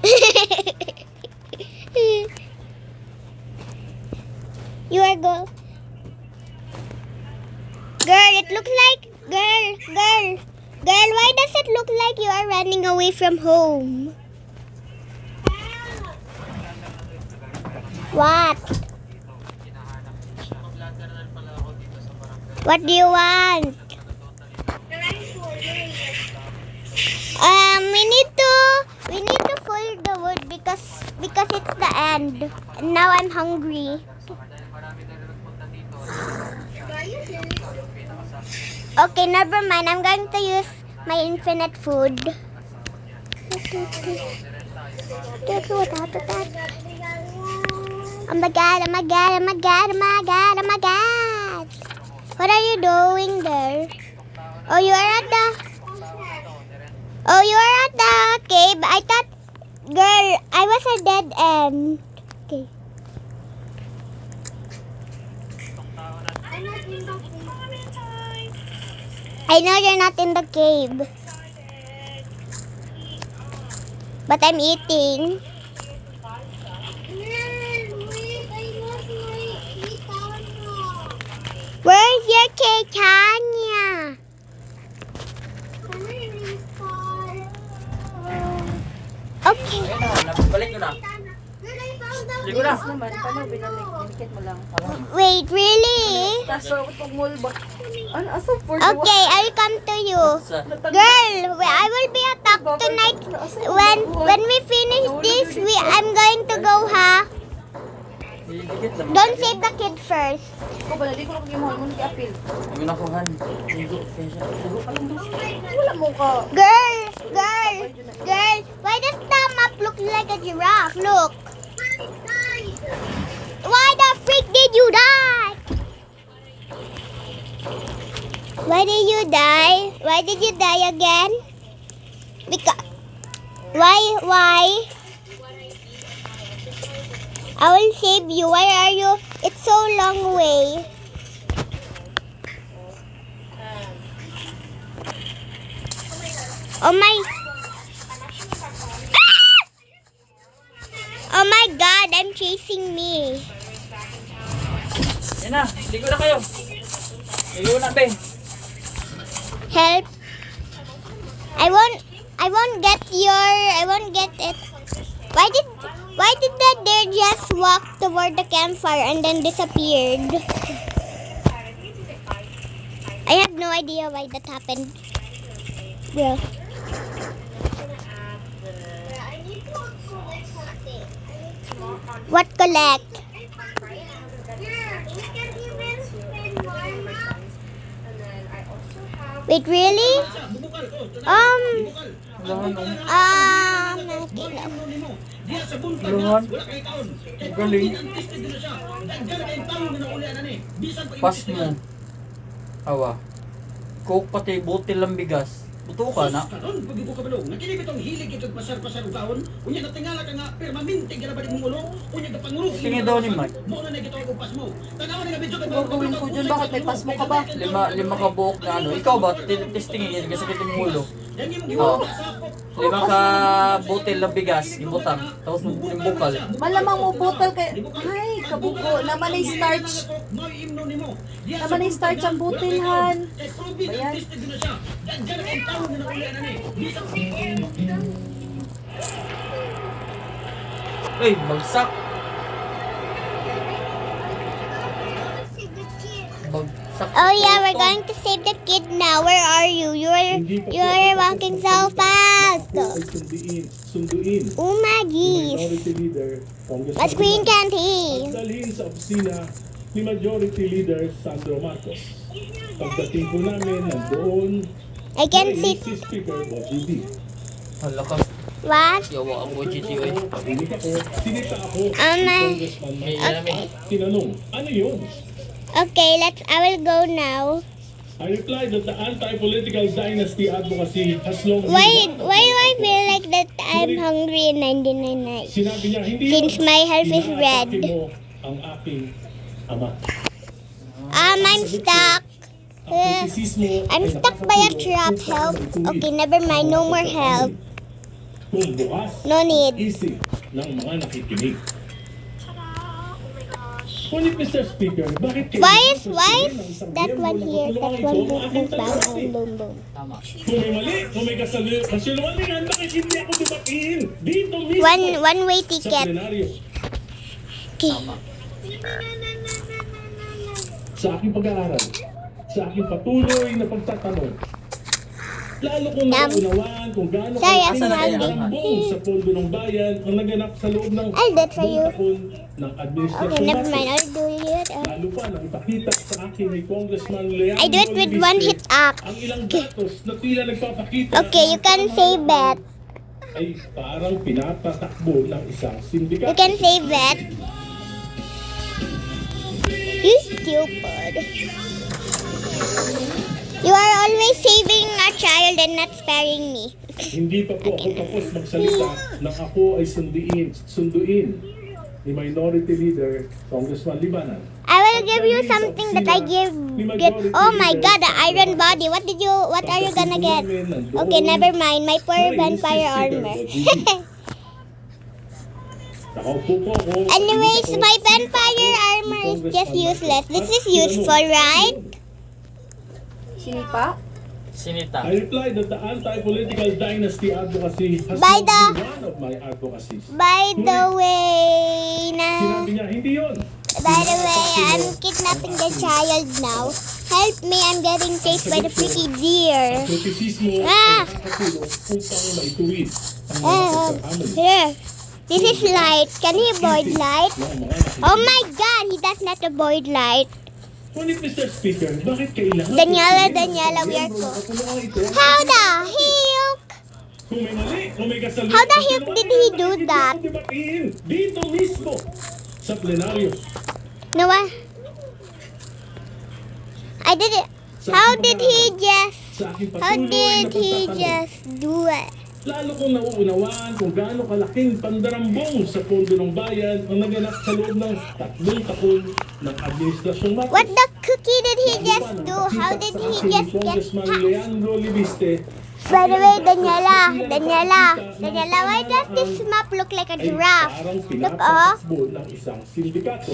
You are go. Girl, it looks like girl. Why does it look like you are running away from home? What? What do you want? We need to fold the wood because it's the end. And now I'm hungry. Okay, never mind. I'm going to use my infinite food. Oh my god. What are you doing there? Oh, you are at the cave. I thought, girl, I was a dead end. Okay. I know you're not in the cave. But I'm eating. Where's your cake, Tanya? Okay. Ayun na, balik ko na. Ligo na. Naman, paano binikit mo lang? Wait, really? Kaso, pag mulba. Ano, aso for Okay, I'll come to you. Girl, I will be attacked tonight. When we finish this, I'm going to go, ha? Dikit lang. Don't save the kid first. Ako ba, hindi ko lang yung mo apil. Kami na kuhan. Ligo. Kaya siya. Ligo ka lang dos. Wala mo ka. Girl, why does the map look like a giraffe? Look. Why the freak did you die? Why did you die? Why did you die again? Because why? I will save you. Where are you? It's so long way. Oh my. Ah! Oh my god, I'm chasing me. Yan na, ligo na kayo. Ligo na, be. Help. I won't get it. Why did that deer just walk toward the campfire and then disappeared? I have no idea why that happened. Bro. What collect? Wait, really? Lahan, oh. Okay, no. Lahan. Galing. Pas mo. Awa. Coke pati botel ng bigas. Buto ka na. Karon pag ibo ka balong, nakinig itong hilig itong pasar-pasar ugahon, unya natingala ka nga permanente ka na ba di mong ulo, unya ka pangulog. Tingin daw ni Mike. Mo na gito ang pas mo. Tanawa ni nga video kay Gagawin ko dyan, bakit may pasmo ka ba? Lima ka buhok na ano. Ikaw ba? Testingin yan kasi kita mong ulo. Yan yung Oo. 5 ka botel ng bigas. Ibutang. Tapos yung bukal. Malamang mo bottle kay... Ay, kabugo. Naman ay starch. Naman ay starch ang butilhan. Ayan. Ay, bagsak. Bagsak. Oh yeah, we're going to save the kid now. Where are you? You're walking so fast. Sunduin. Oh my geez. Minority Leader Congressman My screen Liban. can't hear. Dalhin sa opisina ni Majority Leader Sandro Marcos. Pagdating po namin, nandoon I can see. si Speaker Boji D. Hala ka. What? Yawa ang GT oy. Pag-inig ako, sinita ako my. Congressman May Marcos. namin. Tinanong, ano yun? Okay, I will go now. I replied that the anti-political dynasty advocacy has long been Why one of do I my feel like that I'm hungry in 99 nights? Sinabi niya, hindi Since yun. my health is red. Inaatake mo ang aking ama. I'm stuck. Ang kritisismo I'm ay stuck by a nakakatulong trap. upang Help. maituwid Okay, never mind. No more help. Kung bukas No need. isip ng mga nakikinig. Ngunit Mr. Speaker, bakit Why kailangan is sasabihin ng isang that miyembro one ng here? That kapulungan one ito boom ang boom aking bang tatanungin? bang boom boom. Tama. Kung may mali, kung may kasinungalingan, bakit hindi ako debatiin? Dito mismo One way sa ticket. plenaryo. Okay. Tama. Sa aking pag-aaral, sa aking patuloy na pagtatanong, lalo kong nauunawaan kung gaano Sorry, kalaki I'm ang hungry. karambong sa pondo ng bayan ang naganap sa loob ng I'll do it for you. taon ng administrasyon Okay, never natin. mind. I'll do it. Lalo pa nang ipakita sa akin ni Congressman Leandro I do it with one hit axe. ang ilang datos na tila nagpapakita Okay, you can save it. ay parang pinapatakbo ng isang You sindikato. can save it. You stupid. You are always saving a child and not sparing me. Hindi pa po ako tapos magsalita nang ako ay sunduin ni Minority Leader Congressman Libanan. I will give you something that I give. Oh my God, the iron body. What are you gonna get? Okay, never mind. My poor vampire armor. Nakaupo po ako. Anyways, my vampire armor is just useless. This is useful, right? Sinipa? Sinita. I replied that the anti-political dynasty advocacy has By long the- been one of my advocacies. By the way, Sinabi niya, hindi yun. I'm kidnapping the child now. Help me, I'm getting chased by the pretty deer. Kritisismo Ah! ay nakakatulong upang maituwid ang mga Oh, pagkakamali here. This is light. Can he avoid light? ng mga nakikinig. Oh my God, he does not avoid light. Ngunit Mr. Speaker, bakit kailangan Daniela, we are cool. How the heck? Kung may mali, kung may kasalanan, How the heck did he do bakit hindi that? ako debatiin dito mismo sa plenaryo. No, I did it. How did he just Sa aking how patuloy did na he pagtatanong. just do it? Lalo kong nauunawaan kung gaano kalaking pandarambong sa pondo ng bayan ang naganap sa loob ng 3 taon ng administrasyong Marcos. What the cookie did he Lalo just pa nang do? How pakita did sa he akin ni just get Congressman passed? Leandro Libiste. By the way, Daniela, why does this map look like a Ay giraffe? parang Look, oh. pinapatakbo ng isang sindikato.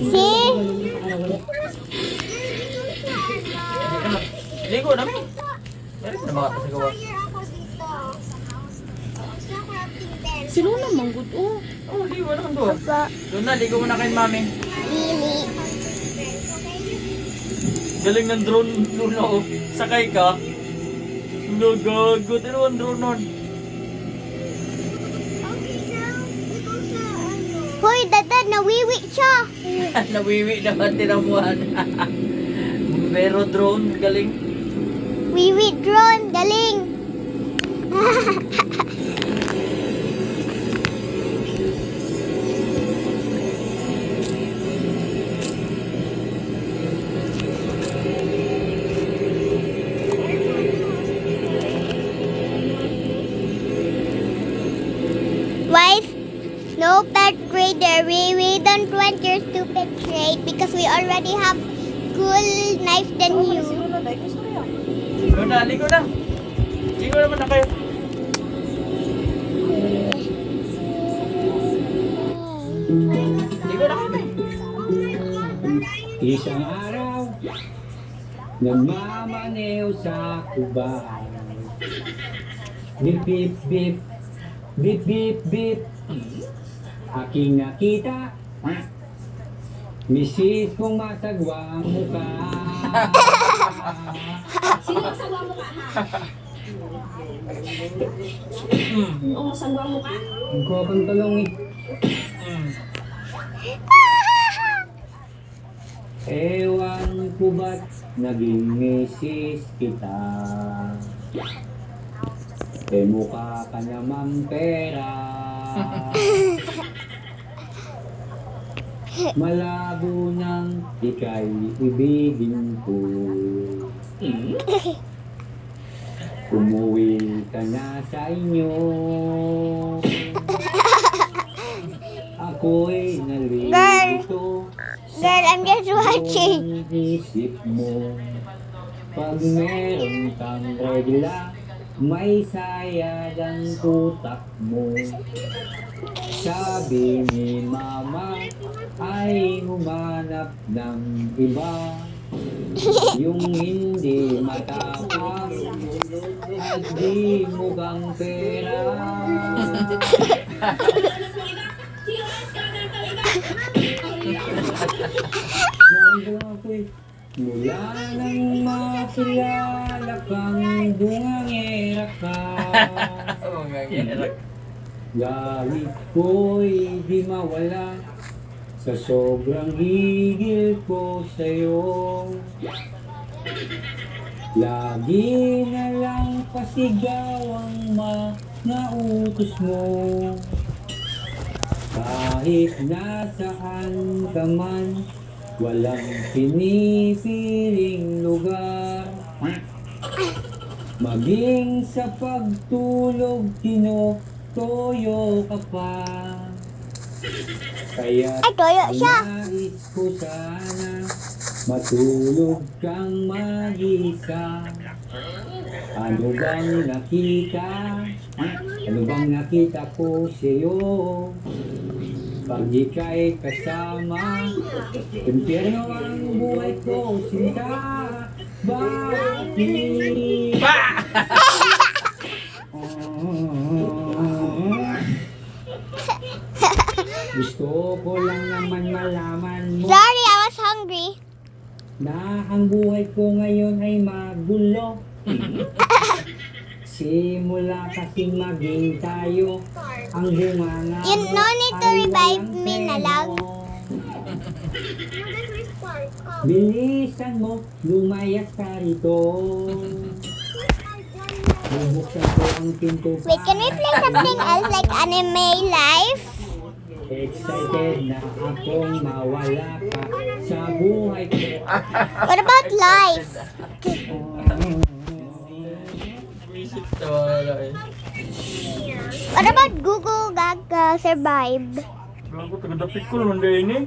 See? Ligo na mi. Meron na mga kasagawa. Sino naman good? Oh. Oh, ligo naman doon. Ba, Doon na, ligo mo na kay mami. Lily. Galing ng drone Luna oh. Sakay ka. No, gago. Tino ang drone nun. Hoy, dada, nawiwi siya. Nawiwi naman tinamuhan. Pero drone, galing. Wiwi drone, galing. Wife, no third grader. We don't want your stupid trade because we already have cool knife than you. Sino na dahil gusto yan? Ligo na, ligo na. Ligo naman na kayo. Ligo na kayo, may. Isang araw, nagmamaneho sa kubay. Bip, bip, bip, bip, bip, bip. Aking nakita, misis kong masagwang mukha. Sino ang sagwa mo ka, ha? Oo, sagwa mo ka? Ang kopang talong eh. Ewan ko ba't naging misis kita. Mukha ka namang pera. Malabo nang ika'y ibigin ko. Umuwi ka na sa inyo. Ako'y nalilito. Girl, I'm just watching. Ang isip mo. Pag meron kang regla, may sayad ang utak mo. Sabi ni mama ay humanap ng iba. Yung hindi matapang at di mukhang pera. Mula nang makilala kang bungangera ka. Mga gerak. Galit ko'y di mawala sa sobrang higil ko sa'yo. Lagi na lang pasigaw ang mga utos mo. Kahit nasaan ka man, walang pinipiling lugar. Maging sa pagtulog, tinotoyo ka pa. Kaya Ay, toyo siya. nais ko sana matulog kang mag-isa. Ano bang nakita? Ano bang nakita ko sa'yo? Pag ika'y kasama, impyerno ang buhay ko, sinta. Bakit? Gusto ko lang naman malaman mo Sorry, I was hungry. na ang buhay ko ngayon ay magulo. Simula kasing maging tayo, ang bunganga You no need to ay revive walang me na preno. lang. Bilisan mo, lumayas ka rito. Bubuksan ko ang pinto. Wait, can we play something else like Anime Life? excited na akong mawala ka sa buhay ko. What about life? Visit to wala eh. What about Google Gaga survive? Gago, taga-dapit ko naman din eh.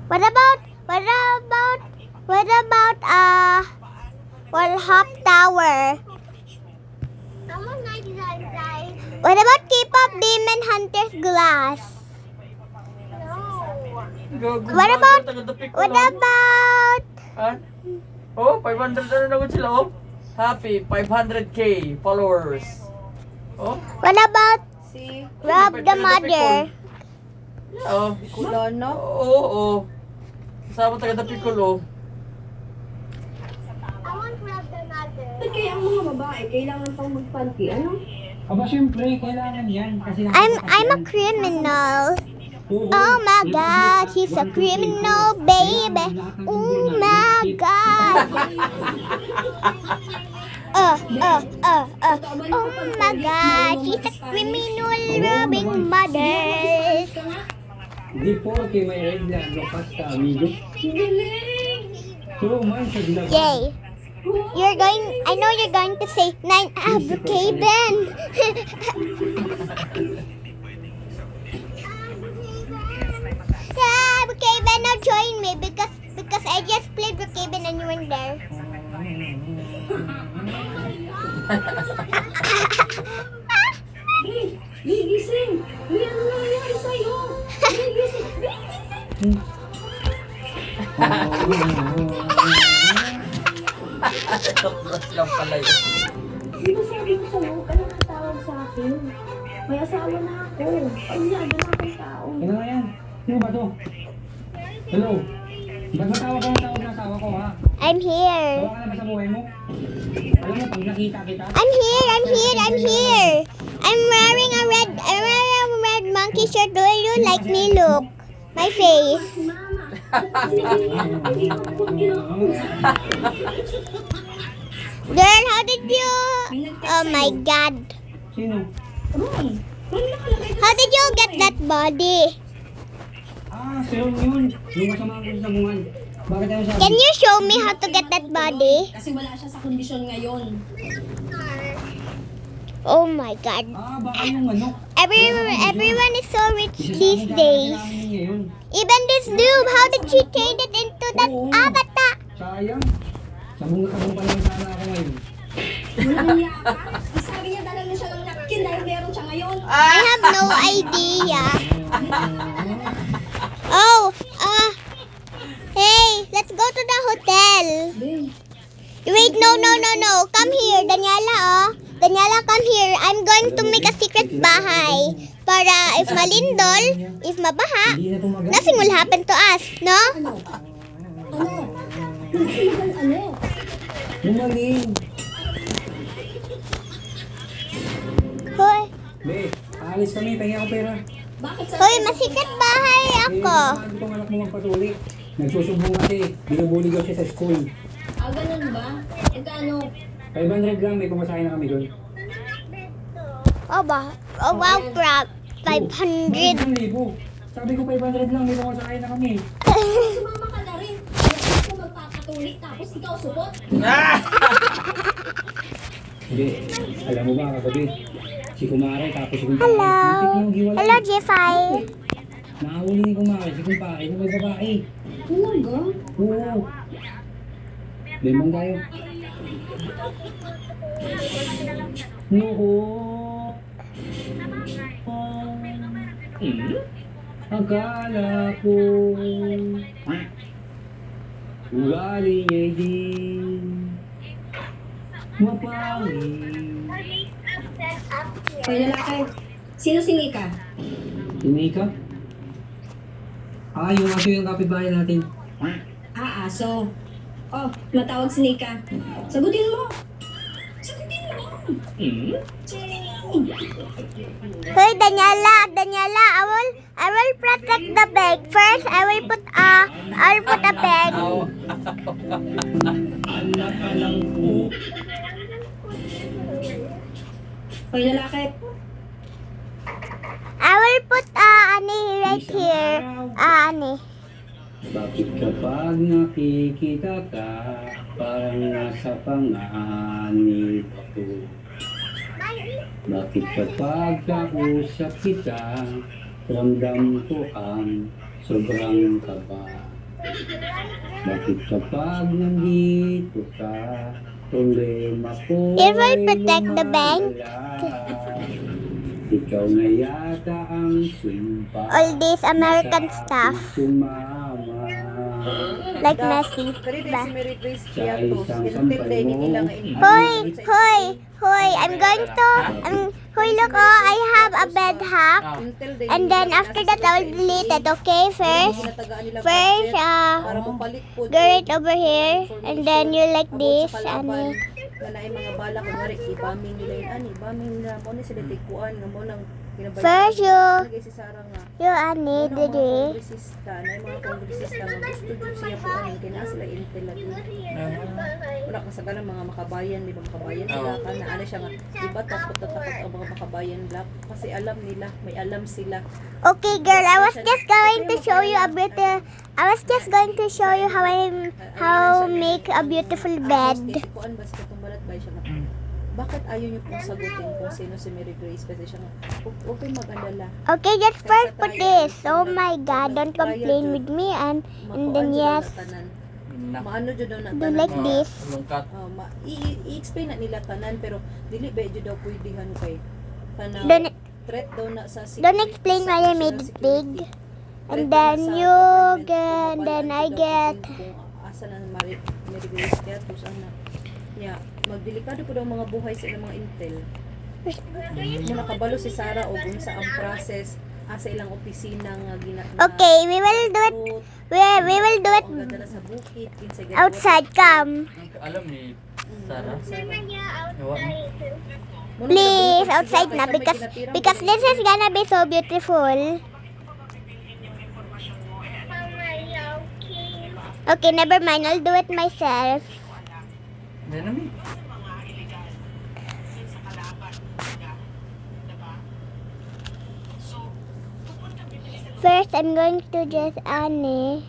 What about Wallhop Tower? What about K-pop Demon Hunter's Glass? Gago, What gago, about- taga-dapit ko What naman. about Ha? Oh, 500 na naman sila oh. Happy, 500k followers. Oh, what about Si Rob the Mother? oh. Kulano. Oo, oo. Kasama taga-dapit ko oh. Ba't kaya ang mga babae kailangan pang magpanty? Ano? Aba, syempre, kailangan yan. Kasi I'm a criminal. Oh my God, he's a criminal, baby. Oh my God. Oh my God, he's a criminal robbing mothers. Di porke may regla, no pasta, amigo. So, man, sa dilaba. Yay. I know you're going to say 9 okay then. Yeah, okay then now join me because I just played Brookhaven and you weren't there. Gigising! May ano nangyayari sa'yo? Gigising! Tapos lang pala yun. Di ba sabi ko sa'yo, huwag ka nang tatawag sa akin. May asawa na ako. Palyado na akong tao. Ano nga yan? Sino ba to? Hello? Ba't matawag ka ng tawag ng asawa ko, ha? I'm here. Tawa ka na ba sa buhay mo? Alam mo, pag nakita kita, I'm here. I'm wearing a red monkey shirt. Do you like me? Look. My face. Mama, hindi ko ako kinakausap. Girl, how did you... Oh my God. sino? Ron, nakalagay How did you get that body? Ah, si Ron yun. Yung kasama ko sa bungan. Bakit tayo sabi? Can you show me how to get that body? kasi wala siya sa kondisyon ngayon. Oh my God. Ah, baka yung ano. Everyone is so rich these Isasabi days. namin niya yun. Even this noob, how did she change it into that avatar? Sayang. Sabong pa lang sana ako ngayon. Walang yaka. Ang sabi niya dala na siya ng napkin dahil meron siya ngayon. I have no idea. Oh, hey, let's go to the hotel. Wait, no. Come here, Daniela, oh. Daniela, come here. I'm going to make a secret bahay. Para if malindol, if mabaha, Hindi na tumagal. nothing will happen to us, no? Ano? Nagsimagal ano? Lumaling. Hoy, Be, aalis kami. Pahinga ako pera. Bakit sa... hoy, masikat bahay ako. Eh, itong anak mo magpatuloy. Nagsusumbong kasi. Binubuli daw siya sa school. Ah, ganun ba? Kano? 500 lang. May pumasahin na kami doon. Oh, wow, crap. 500. 1,000. Sabi ko 500 lang. May pumasahin na kami. Sumama ka na rin. Kaya ako magpapatuloy tapos ikaw supot. Hindi. Alam mo ba kagabi? Si Kumare tapos si Kumpare. Hello. Muntik na yung giwalay. Hello, Jeffy. Nakahuli ni Kumare si Kumpare na may babae. Talaga? Oo. Lemon tayo. Noko. Akala ko ugali niya'y di mapangin. Hoy, lalaki. Sino si Nika? Tingin ka? Ah, yung aso yung kapitbahay natin. Ah, aso. Oh, matawag si Nika. Sagutin mo. Sagutin mo. Sagutin mo. Hoy, Daniela, I will protect the bag. First, I will put a bag. Anak-anak ko. Hoy, lalaki. I will put Ani right here. Ani. Bakit kapag nakikita ka, parang nasa panganib ako? Bakit kapag kausap kita, ramdam ko ang sobrang kaba? Bakit kapag nandito ka, problema ko It will protect the bank. Ikaw na yata ang sumpa. All this American stuff. Sumama. Like Messi. Kari din Diba? si Mary Grace Piatos. Intil day ni nila nga in. Hoy, I'm going to, hoy, look, oh, I have a bed hack. Intil day And then after that, I will delete it, okay? First, para mo palit po. go right over here. And then you like this, Ani. Kana ay mga bala ko ngari ibaming nila yun ani, ibaming nila mo ni sila tikuan nga mo nang ginabayan. First, you- Lagay si Sarah nga. You, Ani, Mga did it? kongresista, na yung mga kongresista nga gusto jud siya po ani kaya naa sila intel lagi. Wala kasagaran mga makabayan, di ba makabayan nila ka na ano siya nga iba takot ang mga makabayan black kasi alam nila, may alam sila. Okay, girl, I was just going to show you a bit. I was just going to show you how make a beautiful bed. Kuan ba sa katong balat ba siya nga. Bakit ayaw niyo pong sagutin kung sino si Mary Grace? Kasi siya nga, huwag kayong mag-alala. Okay, just first put this. Oh my God, don't complain with me. And then yes, Maano jud daw na do like this. Lungkat. I-explain na nila tanan pero dili ba jud daw pwedeng kay tanang Don't threat daw na sa don't explain why I made it big. And then you get, then I get. Asa na Mary Grace kaya tus ana. Ya, magdelikado po daw mga buhay sa ilang mga intel. Mo nakabalo si Sarah og unsa ang process asa ilang opisina nga Okay, we will do it. We will do it ang ganda sa bukid kinsa outside. Come, Alam ni Sarah. please, outside na because this is gonna be so beautiful. Okay, never mind. I'll do it myself. Hindi namin. First, I'm going to just Ani.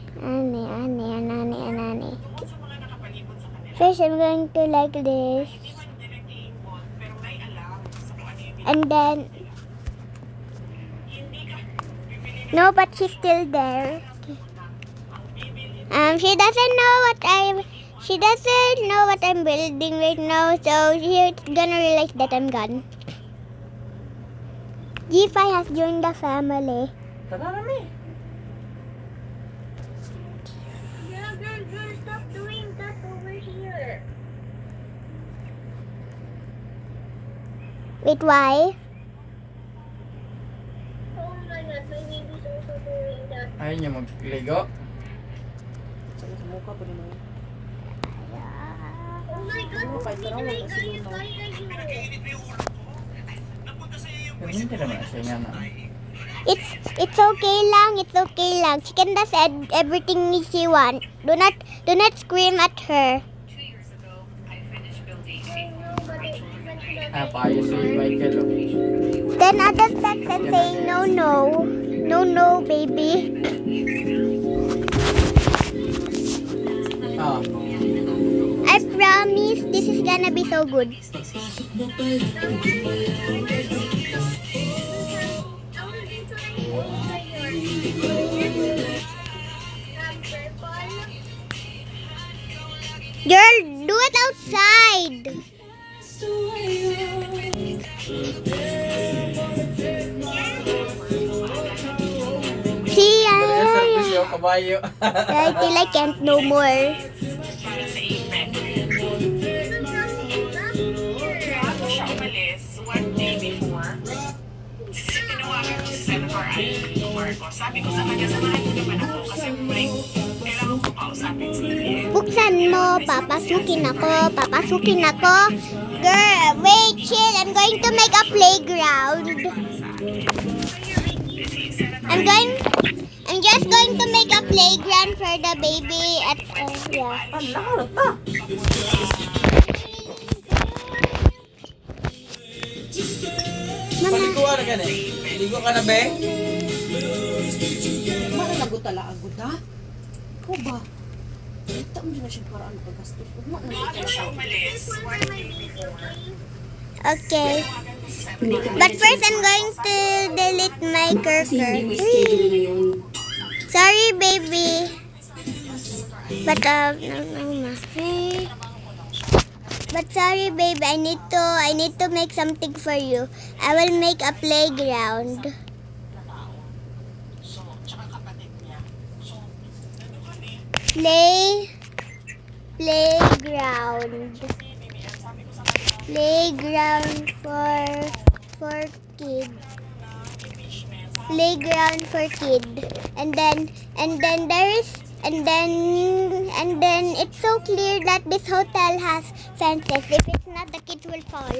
First, I'm going to like this. And then, no, but she's still there. She doesn't know what I'm building right now, so she's gonna realize that I'm gone. G5 has joined the family. Tara namin. Girl, stop doing that over here. Wait, why? Oh my God, my baby's also doing that. Ayaw niya mag-lego. sa mukha po ni mo. Oh my God, Kahit na wala kasi yun, no? Pero hindi naman siya nga na. It's okay lang. She can do everything she want. Do not scream at her. Payo si Michael. Then others text and say no, baby. I promise this is gonna be so good. Girl, do it outside. See, Service yung kabayo. till I can't no more. Bago siya umalis, one day before, tinawagan ko si Senator Amy Marcos. Sabi ko sa kanya, samahan mo naman ako kasi kailangan ko pausapin si Lilian. Buksan mo, papasukin ako. Girl, wait, chill. I'm going to make a playground. I'm just going to make a playground for the baby at yeah. Mama, na ka na. Ligo ka na, be? Maralago tala agud ha. Ko ba? Ito mo na siya para ano pagastos. Ug mo na Bago siya umalis, 1 day before. Okay. But first, I'm going to delete my cursor. Sorry, baby. But no. But sorry, baby. I need to make something for you. I will make a playground. Playground for kid. Playground for kid. And then it's so clear that this hotel has fences. If it's not, the kids will fall.